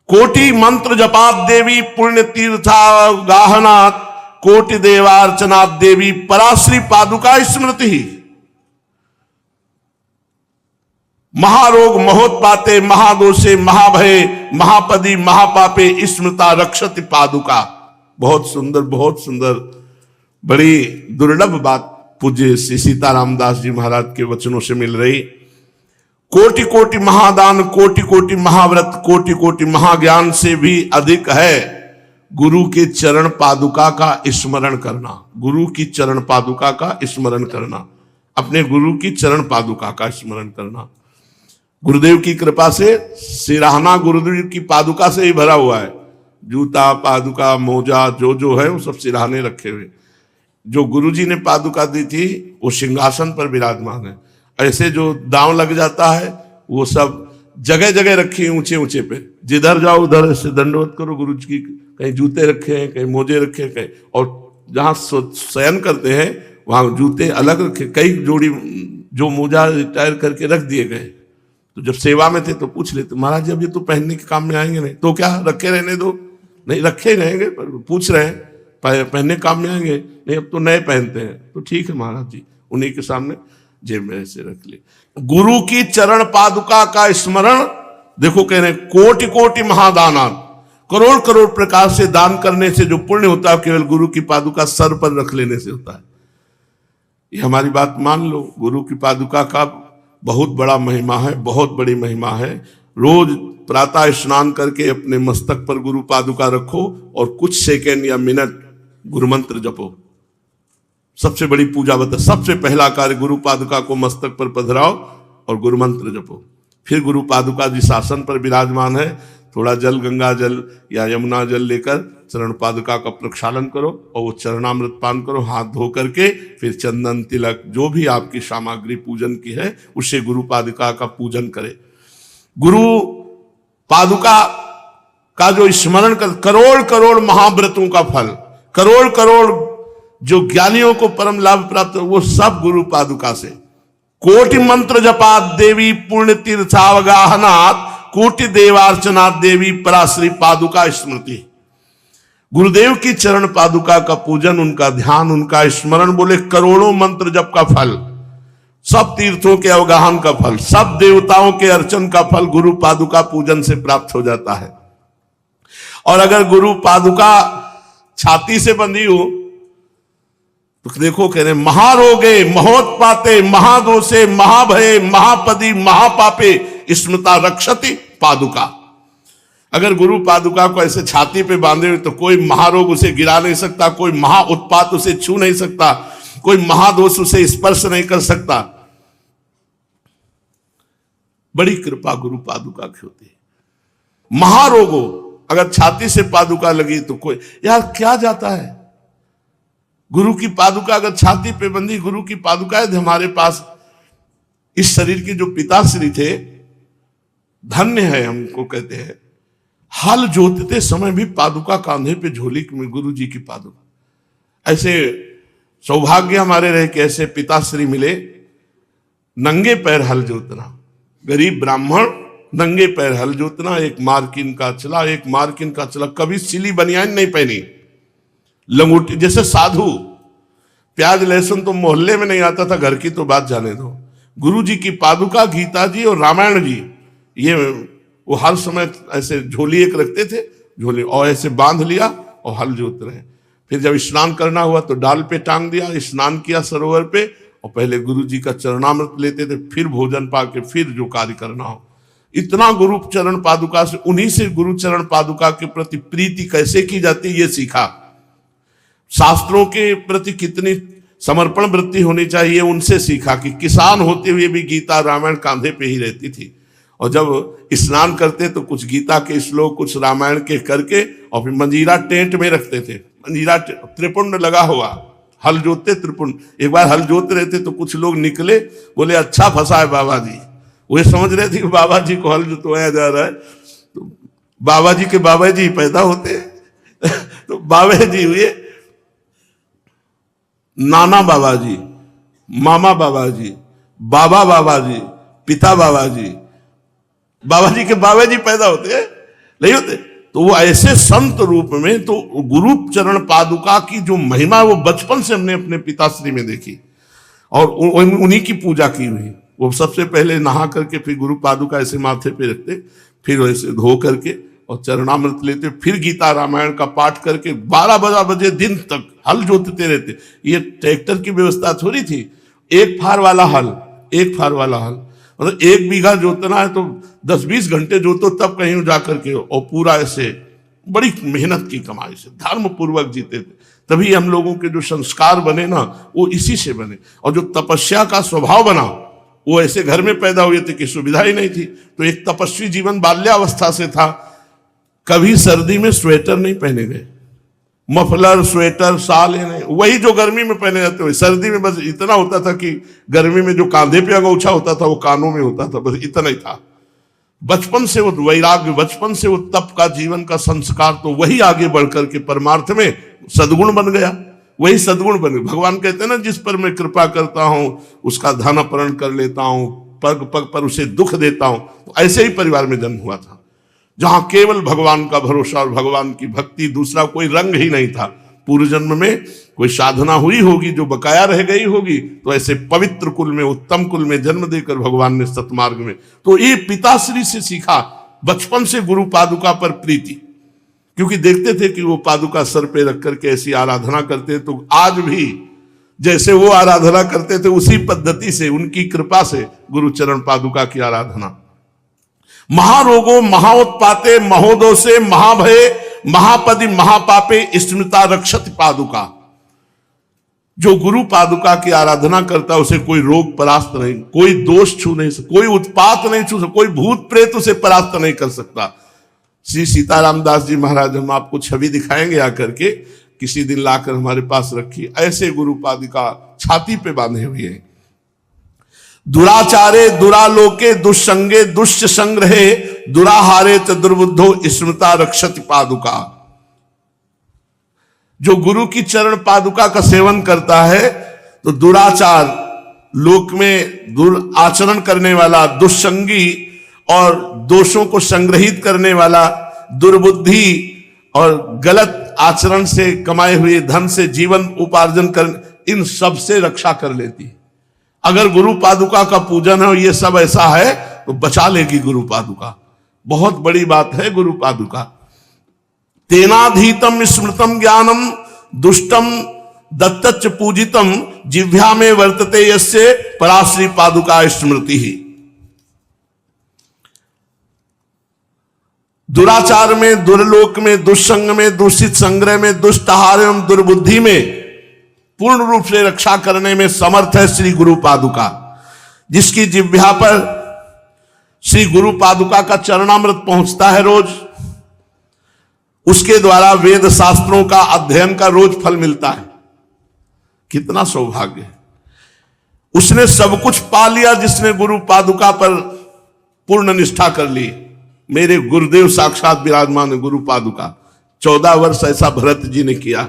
कोटि मंत्र जपात देवी पुण्य तीर्था गाहनात्, कोटि देवार्चनात् देवी पराश्री पादुका स्मृति ही। महारोग महोत्पाते महादोषे महाभये महापदी महापापे स्मृता रक्षति पादुका। बहुत सुंदर, बहुत सुंदर, बड़ी दुर्लभ बात पूज्य श्री सीतारामदास जी महाराज के वचनों से मिल रही। कोटि कोटि महादान, कोटि कोटि महाव्रत, कोटि कोटि महाज्ञान से भी अधिक है गुरु के चरण पादुका का स्मरण करना। गुरु की चरण पादुका का स्मरण करना, अपने गुरु की चरण पादुका का स्मरण करना। गुरुदेव की कृपा से सिराहना गुरुदेव की पादुका से ही भरा हुआ है। जूता, पादुका, मोजा जो है वो सब सिराहने रखे हुए। जो गुरुजी ने पादुका दी थी वो सिंहासन पर विराजमान है। ऐसे जो दांव लग जाता है वो सब जगह जगह रखी ऊंचे ऊंचे पे, जिधर जाओ उधर से दंडवत करो गुरु जी की। कहीं जूते रखे हैं, कहीं मोजे रखे हैं, कहीं, और जहाँ शयन करते हैं वहां जूते अलग रखे। कई जोड़ी जो मोजा रिटायर करके रख दिए गए। तो जब सेवा में थे तो पूछ लेते, महाराज जी अब ये तो पहनने के काम में आएंगे नहीं, तो क्या रखे रहने दो। नहीं, रखे ही रहेंगे, पर पूछ रहे हैं पहनने काम में आएंगे नहीं, अब तो नए पहनते हैं। तो ठीक है महाराज जी, उन्हीं के सामने जेब में ऐसे रख ले। गुरु की चरण पादुका का स्मरण, देखो कह रहे कोटि कोटि महादाना, करोड़ करोड़ प्रकार से दान करने से जो पुण्य होता है केवल गुरु की पादुका सर पर रख लेने से होता है। ये हमारी बात मान लो। गुरु की पादुका का बहुत बड़ा महिमा है, बहुत बड़ी महिमा है। रोज प्रातः स्नान करके अपने मस्तक पर गुरु पादुका रखो और कुछ सेकेंड या मिनट गुरु मंत्र जपो। सबसे बड़ी पूजा बता, सबसे पहला कार्य गुरु पादुका को मस्तक पर पधराओ और गुरु मंत्र जपो। फिर गुरु पादुका जिस आसन पर विराजमान है, थोड़ा जल, गंगा जल या यमुना जल लेकर चरण पादुका का प्रक्षालन करो और वो चरणामृत पान करो हाथ धो करके। फिर चंदन, तिलक, जो भी आपकी सामग्री पूजन की है उससे गुरु पादुका का पूजन करे। गुरु पादुका का जो स्मरण कर, करोड़ करोड़ महाव्रतों का फल, करोड़ करोड़ जो ज्ञानियों को परम लाभ प्राप्त हो, वो सब गुरु पादुका से। कोटि मंत्र जपात देवी पुण्य तीर्थावगाहनात्, कोटि देवार्चनात् देवी पराश्री पादुका स्मृति। गुरुदेव की चरण पादुका का पूजन, उनका ध्यान, उनका स्मरण, बोले करोड़ों मंत्र जप का फल, सब तीर्थों के अवगाहन का फल, सब देवताओं के अर्चन का फल गुरु पादुका पूजन से प्राप्त हो जाता है। और अगर गुरु पादुका छाती से बंधी हो तो देखो कह रहे महारोगे महोत्पाते महादोषे महाभये महापदी महापापे स्मृता रक्षति पादुका। अगर गुरु पादुका को ऐसे छाती पे बांधे हुए तो कोई महारोग उसे गिरा नहीं सकता, कोई महा उत्पात उसे छू नहीं सकता, कोई महादोष उसे स्पर्श नहीं कर सकता। बड़ी कृपा गुरु पादुका की होती है। महारोगों, अगर छाती से पादुका लगी तो कोई यार क्या जाता है, गुरु की पादुका अगर छाती पे बंधी, गुरु की पादुकाएं हमारे पास, इस शरीर के जो पिताश्री थे, धन्य है हमको कहते हैं। हल जोतते समय भी पादुका कांधे पे झोली में गुरु जी की पादुका। ऐसे सौभाग्य हमारे रहे कि ऐसे पिताश्री मिले, नंगे पैर हल जोतना, गरीब ब्राह्मण नंगे पैर हल जोतना, एक मार्किन का चला, कभी सिली बनियान नहीं पहनी, लंगोटी जैसे साधु। प्याज लहसुन तो मोहल्ले में नहीं आता था, घर की तो बात जाने दो। गुरु जी की पादुका, गीता जी और रामायण जी, ये वो हर समय ऐसे झोली एक रखते थे, झोली और ऐसे बांध लिया और हल जोत रहे। फिर जब स्नान करना हुआ तो डाल पे टांग दिया, स्नान किया सरोवर पे, और पहले गुरु जी का चरणामृत लेते थे, फिर भोजन पाके फिर जो कार्य करना हो। इतना गुरु चरण पादुका से, उन्हीं से गुरु चरण पादुका के प्रति प्रीति कैसे की जाती है ये सीखा। शास्त्रों के प्रति कितनी समर्पण वृत्ति होनी चाहिए उनसे सीखा कि किसान होते हुए भी गीता रामायण कांधे पे ही रहती थी। और जब स्नान करते तो कुछ गीता के श्लोक, कुछ रामायण के करके, और फिर मंजीरा टेंट में रखते थे। मंजीरा त्रिपुंड लगा हुआ, हल जोतते त्रिपुंड। एक बार हल जोत रहे थे तो कुछ लोग निकले, बोले अच्छा फंसा है बाबा जी। वे समझ रहे थे कि बाबा जी को हल जोतवाया जा रहा है। तो बाबा जी के बाबा जी पैदा होते तो बाबा जी हुए नाना बाबा जी, मामा बाबा जी, बाबा बाबा जी, पिता बाबा जी। बाबा जी के बाबा जी पैदा होते हैं नहीं होते। तो वो ऐसे संत रूप में, तो गुरु चरण पादुका की जो महिमा वो बचपन से हमने अपने पिताश्री में देखी और उन्हीं की पूजा की हुई। वो सबसे पहले नहा करके फिर गुरु पादुका ऐसे माथे पे रखते, फिर वैसे धो करके और चरणामृत लेते, फिर गीता रामायण का पाठ करके 12 बजे दिन तक हल जोतते रहते। ये ट्रैक्टर की व्यवस्था थोड़ी थी, एक फार वाला हल, मतलब 1 बीघा जोतना है तो 10-20 घंटे जोतो तब कहीं जा करके, और पूरा ऐसे बड़ी मेहनत की कमाई से धर्म पूर्वक जीते थे। तभी हम लोगों के जो संस्कार बने ना, वो इसी से बने। और जो तपस्या का स्वभाव बना, वो ऐसे घर में पैदा हुए थे कि सुविधा ही नहीं थी। तो एक तपस्वी जीवन बाल्यावस्था से था। कभी सर्दी में स्वेटर नहीं पहने गए, मफलर, स्वेटर, साल नहीं, वही जो गर्मी में पहने जाते हुए। सर्दी में बस इतना होता था कि गर्मी में जो कांधे पे अंगोछा होता था वो कानों में होता था, बस इतना ही था। बचपन से वो वैराग्य, बचपन से वो तप का जीवन का संस्कार, तो वही आगे बढ़कर के परमार्थ में सद्गुण बन गया। वही सद्गुण बन गया। भगवान कहते हैं ना, जिस पर मैं कृपा करता हूं उसका धन अपहरण कर लेता हूं, पग पग पर उसे दुख देता हूं। तो ऐसे ही परिवार में जन्म हुआ था, जहां केवल भगवान का भरोसा और भगवान की भक्ति, दूसरा कोई रंग ही नहीं था। पूर्व जन्म में कोई साधना हुई होगी जो बकाया रह गई होगी, तो ऐसे पवित्र कुल में, उत्तम कुल में जन्म देकर भगवान ने सतमार्ग में, तो ये पिताश्री से सीखा बचपन से गुरु पादुका पर प्रीति। क्योंकि देखते थे कि वो पादुका सर पे रख करके ऐसी आराधना करते, तो आज भी जैसे वो आराधना करते थे उसी पद्धति से, उनकी कृपा से गुरु चरण पादुका की आराधना। महारोगो महाउत्पाते महोदोषे महाभये महापदि महापापे स्मृता रक्षति पादुका। जो गुरु पादुका की आराधना करता उसे कोई रोग परास्त नहीं, कोई दोष छू नहीं सकता, कोई उत्पात नहीं छू सकता, कोई भूत प्रेत उसे परास्त नहीं कर सकता। श्री सीताराम दास जी महाराज, हम आपको छवि दिखाएंगे आकर के, किसी दिन लाकर हमारे पास रखी। ऐसे गुरु पादुका छाती पे बांधे हुए हैं। दुराचारे दुरालोके दुष्संगे दुष्ट संग्रहे दुराहारे च दुर्बुद्धो स्मृता रक्षति पादुका। जो गुरु की चरण पादुका का सेवन करता है तो दुराचार, लोक में दुराचरण करने वाला, दुष्संगी और दोषों को संग्रहित करने वाला, दुर्बुद्धि और गलत आचरण से कमाए हुए धन से जीवन उपार्जन कर, इन सब से रक्षा कर लेती। अगर गुरु पादुका का पूजन है और ये सब ऐसा है तो बचा लेगी गुरु पादुका। बहुत बड़ी बात है गुरु पादुका। तेनाधीतम स्मृतम ज्ञानम दुष्टम दत्तच पूजितम जिह्वा में वर्तते यस्य पराश्री पादुका स्मृति ही। दुराचार में, दुर्लोक में, दुष्संग में, दूषित संग्रह में, दुष्ट आहार एवं दुर्बुद्धि में पूर्ण रूप से रक्षा करने में समर्थ है श्री गुरु पादुका। जिसकी जिह्वा पर श्री गुरु पादुका का चरणामृत पहुंचता है रोज, उसके द्वारा वेद शास्त्रों का अध्ययन का रोज फल मिलता है। कितना सौभाग्य है। उसने सब कुछ पा लिया जिसने गुरु पादुका पर पूर्ण निष्ठा कर ली। मेरे गुरुदेव साक्षात विराजमान है गुरु पादुका। 14 वर्ष ऐसा भरत जी ने किया।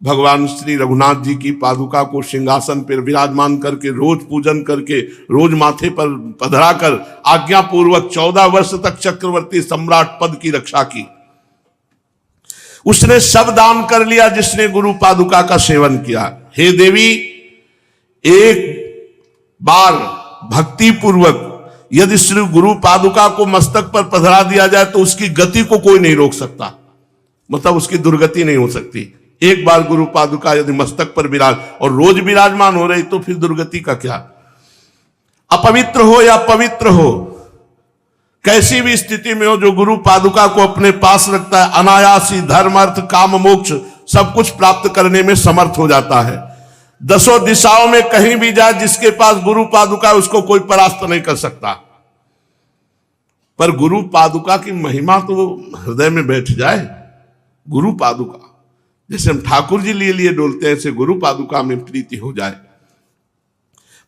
भगवान श्री रघुनाथ जी की पादुका को सिंहासन पर विराजमान करके रोज पूजन करके रोज माथे पर पधरा कर आज्ञा पूर्वक 14 वर्ष तक चक्रवर्ती सम्राट पद की रक्षा की। उसने सब दान कर लिया जिसने गुरु पादुका का सेवन किया। हे देवी, एक बार भक्ति पूर्वक यदि श्री गुरु पादुका को मस्तक पर पधरा दिया जाए तो उसकी गति को कोई नहीं रोक सकता, मतलब उसकी दुर्गति नहीं हो सकती। एक बार गुरु पादुका यदि मस्तक पर विराज और रोज विराजमान हो रही तो फिर दुर्गति का क्या। अपवित्र हो या पवित्र हो, कैसी भी स्थिति में हो, जो गुरु पादुका को अपने पास रखता है अनायासी धर्म अर्थ काम मोक्ष सब कुछ प्राप्त करने में समर्थ हो जाता है। 10 दिशाओं में कहीं भी जाए, जिसके पास गुरु पादुका उसको कोई परास्त नहीं कर सकता। पर गुरु पादुका की महिमा तो हृदय में बैठ जाए। गुरु पादुका जैसे हम ठाकुर जी लिए डोलते हैं, ऐसे गुरु पादुका में प्रीति हो जाए।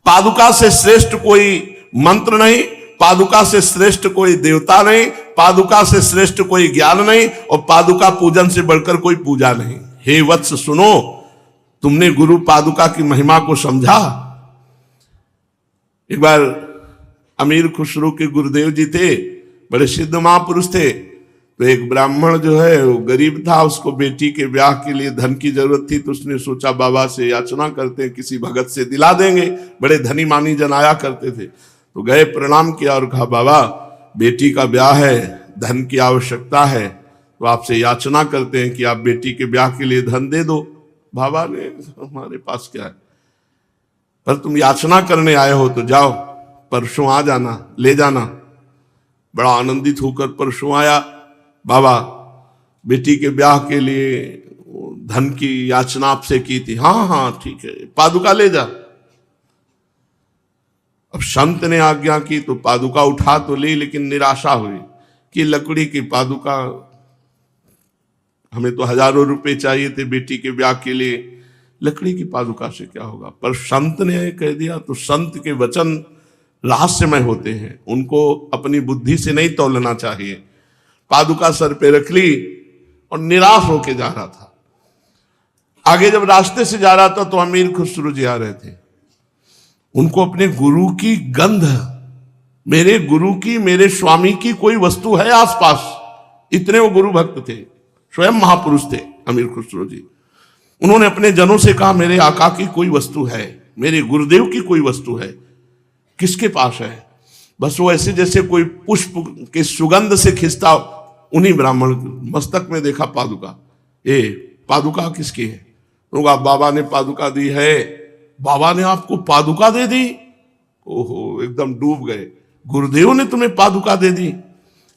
पादुका से श्रेष्ठ कोई मंत्र नहीं, पादुका से श्रेष्ठ कोई देवता नहीं, पादुका से श्रेष्ठ कोई ज्ञान नहीं, और पादुका पूजन से बढ़कर कोई पूजा नहीं। हे वत्स सुनो, तुमने गुरु पादुका की महिमा को समझा। एक बार अमीर खुसरो के गुरुदेव जी थे, बड़े सिद्ध महापुरुष थे। तो एक ब्राह्मण जो है वो गरीब था, उसको बेटी के ब्याह के लिए धन की जरूरत थी। तो उसने सोचा बाबा से याचना करते हैं, किसी भगत से दिला देंगे। बड़े धनी मानी जन आया करते थे। तो गए, प्रणाम किया और कहा बाबा बेटी का ब्याह है, धन की आवश्यकता है, तो आपसे याचना करते हैं कि आप बेटी के ब्याह के लिए धन दे दो। बाबा ने, हमारे पास क्या है, पर तुम याचना करने आए हो तो जाओ, परसों आ जाना, ले जाना। बड़ा आनंदित होकर परसों आया। बाबा बेटी के ब्याह के लिए धन की याचना आपसे की थी। हाँ हाँ ठीक है, पादुका ले जा। अब संत ने आज्ञा की तो पादुका उठा तो ली, लेकिन निराशा हुई कि लकड़ी की पादुका, हमें तो हजारों रुपए चाहिए थे बेटी के ब्याह के लिए, लकड़ी की पादुका से क्या होगा। पर संत ने कह दिया। तो संत के वचन रहस्यमय होते हैं, उनको अपनी बुद्धि से नहीं तौलना चाहिए। पादुका सर पे रख ली और निराश होके जा रहा था। आगे जब रास्ते से जा रहा था तो अमीर खुसरो जी आ रहे थे। उनको अपने गुरु की गंध, मेरे गुरु की, मेरे स्वामी की कोई वस्तु है आसपास, इतने वो गुरु भक्त थे, स्वयं महापुरुष थे अमीर खुसरो जी। उन्होंने अपने जनों से कहा मेरे आका की कोई वस्तु है, मेरे गुरुदेव की कोई वस्तु है, किसके पास है। बस वो ऐसे जैसे कोई पुष्प के सुगंध से खिंचता, उन्हीं ब्राह्मण मस्तक में देखा पादुका। ए पादुका किसकी है? उनका बाबा ने पादुका दी है। बाबा ने आपको पादुका दे दी? ओहो, एकदम डूब गए। गुरुदेव ने तुम्हें पादुका दे दी?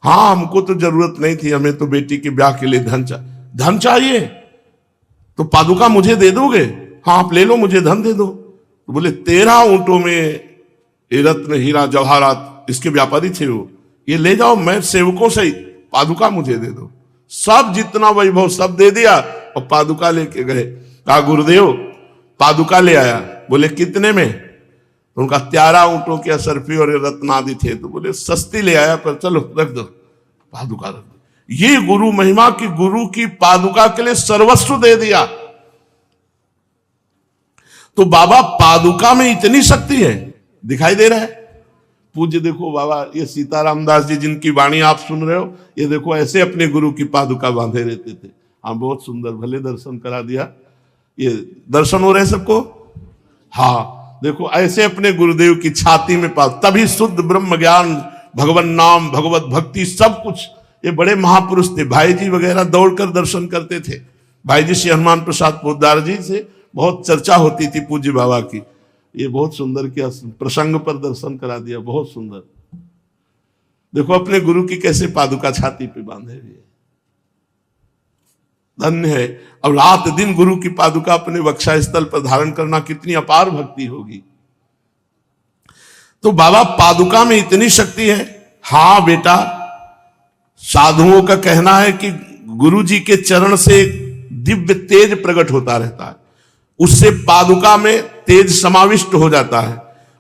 हाँ, हमको तो जरूरत नहीं थी, हमें तो बेटी के ब्याह के लिए धन चाहिए, तो पादुका मुझे दे दोगे? हाँ आप ले लो, मुझे धन दे दो। तो बोले 13 ऊंटों में रत्न हीरा जवाहरात, इसके व्यापारी थे वो, ये ले जाओ, मैं सेवकों से पादुका मुझे दे दो। सब जितना वैभव सब दे दिया और पादुका लेके गए। कहा गुरुदेव पादुका ले आया। बोले कितने में? तो उनका 13 ऊंटों के असरफी और रत्न आदि थे। तो बोले सस्ती ले आया, पर चलो रख दो, पादुका रख दो। ये गुरु महिमा की, गुरु की पादुका के लिए सर्वस्व दे दिया। तो बाबा पादुका में इतनी शक्ति है, दिखाई दे रहा है। पूज्य देखो बाबा, ये सीताराम दास जी जिनकी वाणी आप सुन रहे हो, ये देखो ऐसे अपने गुरु की पादुका बांधे रहते थे। हाँ बहुत सुंदर, भले दर्शन करा दिया। ये दर्शन हो रहे सबको? हाँ देखो ऐसे अपने गुरुदेव की छाती में पास, तभी शुद्ध ब्रह्म ज्ञान, भगवान नाम, भगवत भक्ति सब कुछ। ये बड़े महापुरुष थे। भाई जी वगैरह दौड़कर दर्शन करते थे। भाई जी श्री हनुमान प्रसाद पोद्दार जी से बहुत चर्चा होती थी पूज्य बाबा की। ये बहुत सुंदर किया, प्रसंग पर दर्शन करा दिया, बहुत सुंदर। देखो अपने गुरु की कैसे पादुका छाती पे बांधे हुए, धन्य है। अब रात दिन गुरु की पादुका अपने वक्षा स्थल पर धारण करना कितनी अपार भक्ति होगी। तो बाबा पादुका में इतनी शक्ति है। हाँ बेटा, साधुओं का कहना है कि गुरु जी के चरण से दिव्य तेज प्रकट होता रहता है, उससे पादुका में तेज समाविष्ट हो जाता है,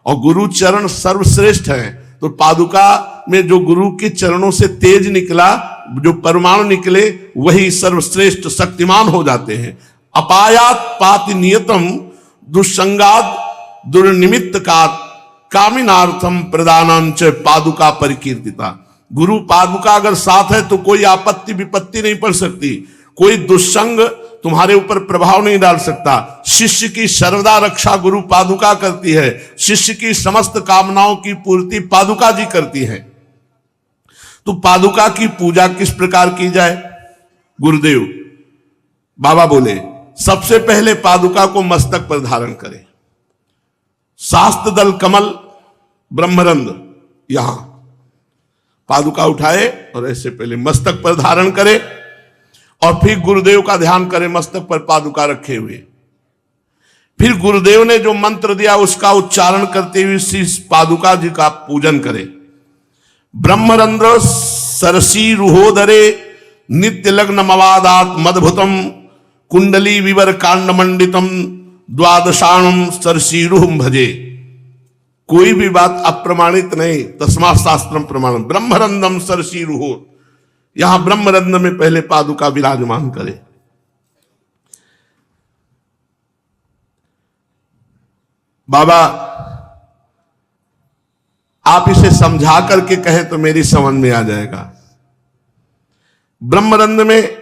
और गुरु चरण सर्वश्रेष्ठ है। तो पादुका में जो गुरु के चरणों से तेज निकला, जो परमाणु निकले, वही सर्वश्रेष्ठ शक्तिमान हो जाते हैं। अपायात पाति नियतम दुस्संगात दुर्निमित्त का कामिनार्थम प्रदानांच पादुका परिकीर्तिता। गुरु पादुका अगर साथ है तो कोई आपत्ति विपत्ति नहीं पड़ सकती, कोई दुस्संग तुम्हारे ऊपर प्रभाव नहीं डाल सकता। शिष्य की सर्वदा रक्षा गुरु पादुका करती है, शिष्य की समस्त कामनाओं की पूर्ति पादुका जी करती है। तो पादुका की पूजा किस प्रकार की जाए? गुरुदेव बाबा बोले सबसे पहले पादुका को मस्तक पर धारण करें, शास्त्र दल कमल ब्रह्मरंध्र यहां पादुका उठाए और ऐसे पहले मस्तक पर धारण करे, और फिर गुरुदेव का ध्यान करें मस्तक पर पादुका रखे हुए। फिर गुरुदेव ने जो मंत्र दिया उसका उच्चारण करते हुए श्री पादुका जी का पूजन करें। ब्रह्मरंध्र सरसी रुहोदरे नित्य लग्न मवादात मदभुतम कुंडली विवर कांड मंडितम द्वादशाणम सरसीरुहम भजे। कोई भी बात अप्रमाणित नहीं, तस्मात् शास्त्रम प्रमाणम। ब्रह्मरंध्रम सरसीरुहो, यहां ब्रह्मरंध्र में पहले पादुका विराजमान करे। बाबा आप इसे समझा करके कहें तो मेरी समझ में आ जाएगा। ब्रह्मरंध्र में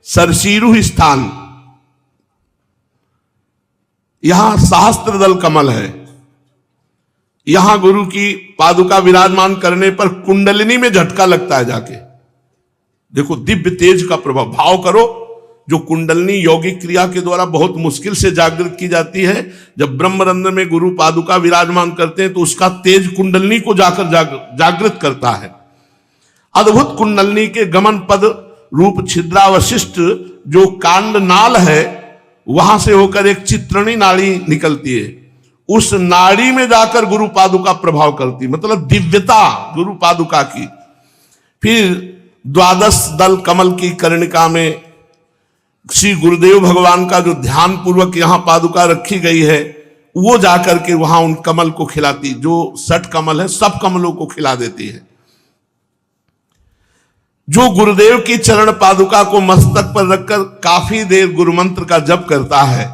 सरसीरु स्थान, यहां सहस्त्र दल कमल है, यहां गुरु की पादुका विराजमान करने पर कुंडलिनी में झटका लगता है जाके। देखो दिव्य तेज का प्रभाव, भाव करो, जो कुंडलिनी यौगिक क्रिया के द्वारा बहुत मुश्किल से जागृत की जाती है, जब ब्रह्मरंध्र में गुरु पादुका विराजमान करते हैं तो उसका तेज कुंडलिनी को जाकर जागृत करता है। अद्भुत कुंडलिनी के गमन पद रूप छिद्रावशिष्ट जो कांड नाल है, वहां से होकर एक चित्रणी नाड़ी निकलती है, उस नाड़ी में जाकर गुरु पादुका प्रभाव करती, मतलब दिव्यता गुरु पादुका की। फिर द्वादश दल कमल की कर्णिका में श्री गुरुदेव भगवान का जो ध्यान पूर्वक यहां पादुका रखी गई है, वो जाकर के वहां उन कमल को खिलाती, जो 60 कमल है सब कमलों को खिला देती है। जो गुरुदेव की चरण पादुका को मस्तक पर रखकर काफी देर गुरु मंत्र का जप करता है,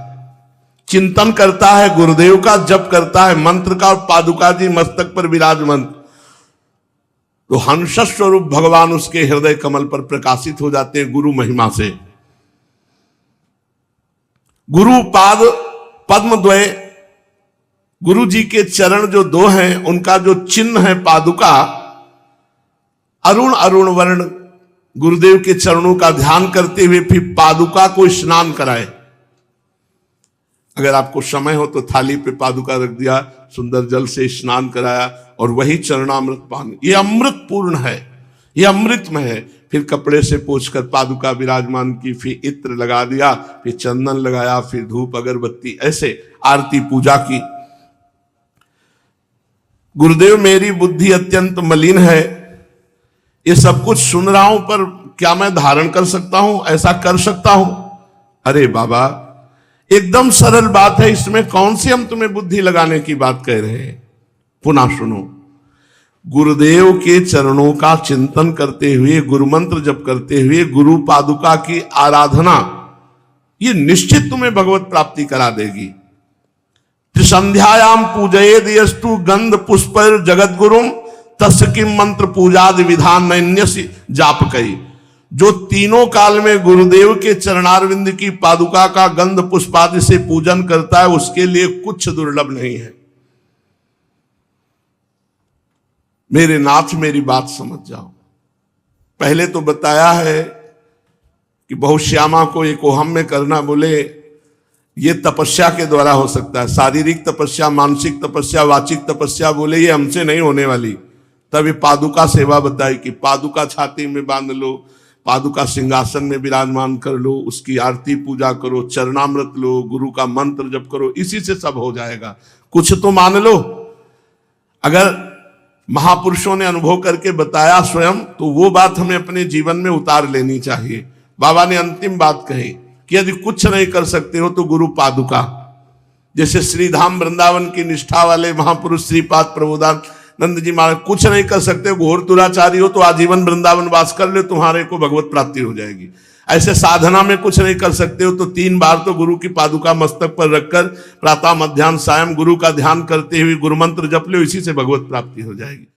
चिंतन करता है, गुरुदेव का जप करता है मंत्र का, और पादुका जी मस्तक पर विराजमान, तो हंस स्वरूप भगवान उसके हृदय कमल पर प्रकाशित हो जाते हैं गुरु महिमा से। गुरु पाद पद्म द्वय, गुरु जी के चरण जो दो हैं उनका जो चिन्ह है पादुका, अरुण अरुण वर्ण, गुरुदेव के चरणों का ध्यान करते हुए फिर पादुका को स्नान कराए। अगर आपको समय हो तो थाली पे पादुका रख दिया, सुंदर जल से स्नान कराया, और वही चरणामृत पान, ये अमृत पूर्ण है, ये अमृतमय है। फिर कपड़े से पोंछकर पादुका विराजमान की, फिर इत्र लगा दिया, फिर चंदन लगाया, फिर धूप अगरबत्ती, ऐसे आरती पूजा की। गुरुदेव मेरी बुद्धि अत्यंत मलिन है, ये सब कुछ सुन रहा हूं, पर क्या मैं धारण कर सकता हूं, ऐसा कर सकता हूं? अरे बाबा एकदम सरल बात है, इसमें कौन सी हम तुम्हें बुद्धि लगाने की बात कह रहे हैं। पुनः सुनो, गुरुदेव के चरणों का चिंतन करते हुए, गुरु मंत्र जप करते हुए, गुरु पादुका की आराधना, ये निश्चित तुम्हें भगवत प्राप्ति करा देगी। त्रिसंध्यायाम पूजयेद यस्तु गंध पुष्प जगत गुरुम तस्य किम मंत्र पूजादि विधान नैन्यसि जापकई। जो तीनों काल में गुरुदेव के चरणारविंद की पादुका का गंध पुष्पादि से पूजन करता है, उसके लिए कुछ दुर्लभ नहीं है। मेरे नाथ मेरी बात समझ जाओ। पहले तो बताया है कि बहुश्यामा को एक ओहम में करना, बोले ये तपस्या के द्वारा हो सकता है, शारीरिक तपस्या, मानसिक तपस्या, वाचिक तपस्या, बोले ये हमसे नहीं होने वाली। तब ये पादुका सेवा बताई कि पादुका छाती में बांध लो, पादुका सिंहासन में विराजमान कर लो, उसकी आरती पूजा करो, चरणामृत लो, गुरु का मंत्र जप करो, इसी से सब हो जाएगा। कुछ तो मान लो। अगर महापुरुषों ने अनुभव करके बताया स्वयं, तो वो बात हमें अपने जीवन में उतार लेनी चाहिए। बाबा ने अंतिम बात कही कि यदि कुछ नहीं कर सकते हो तो गुरु पादुका, जैसे श्रीधाम वृंदावन की निष्ठा वाले महापुरुष श्रीपाद प्रबोधानंद जी महाराज, कुछ नहीं कर सकते हो, घोर दुराचारी हो तो आजीवन वृंदावन वास कर ले, तुम्हारे को भगवत प्राप्ति हो जाएगी। ऐसे साधना में कुछ नहीं कर सकते हो तो 3 बार तो गुरु की पादुका मस्तक पर रखकर प्रातः मध्याह्न सायं गुरु का ध्यान करते हुए गुरु मंत्र जप लो, इसी से भगवत प्राप्ति हो जाएगी।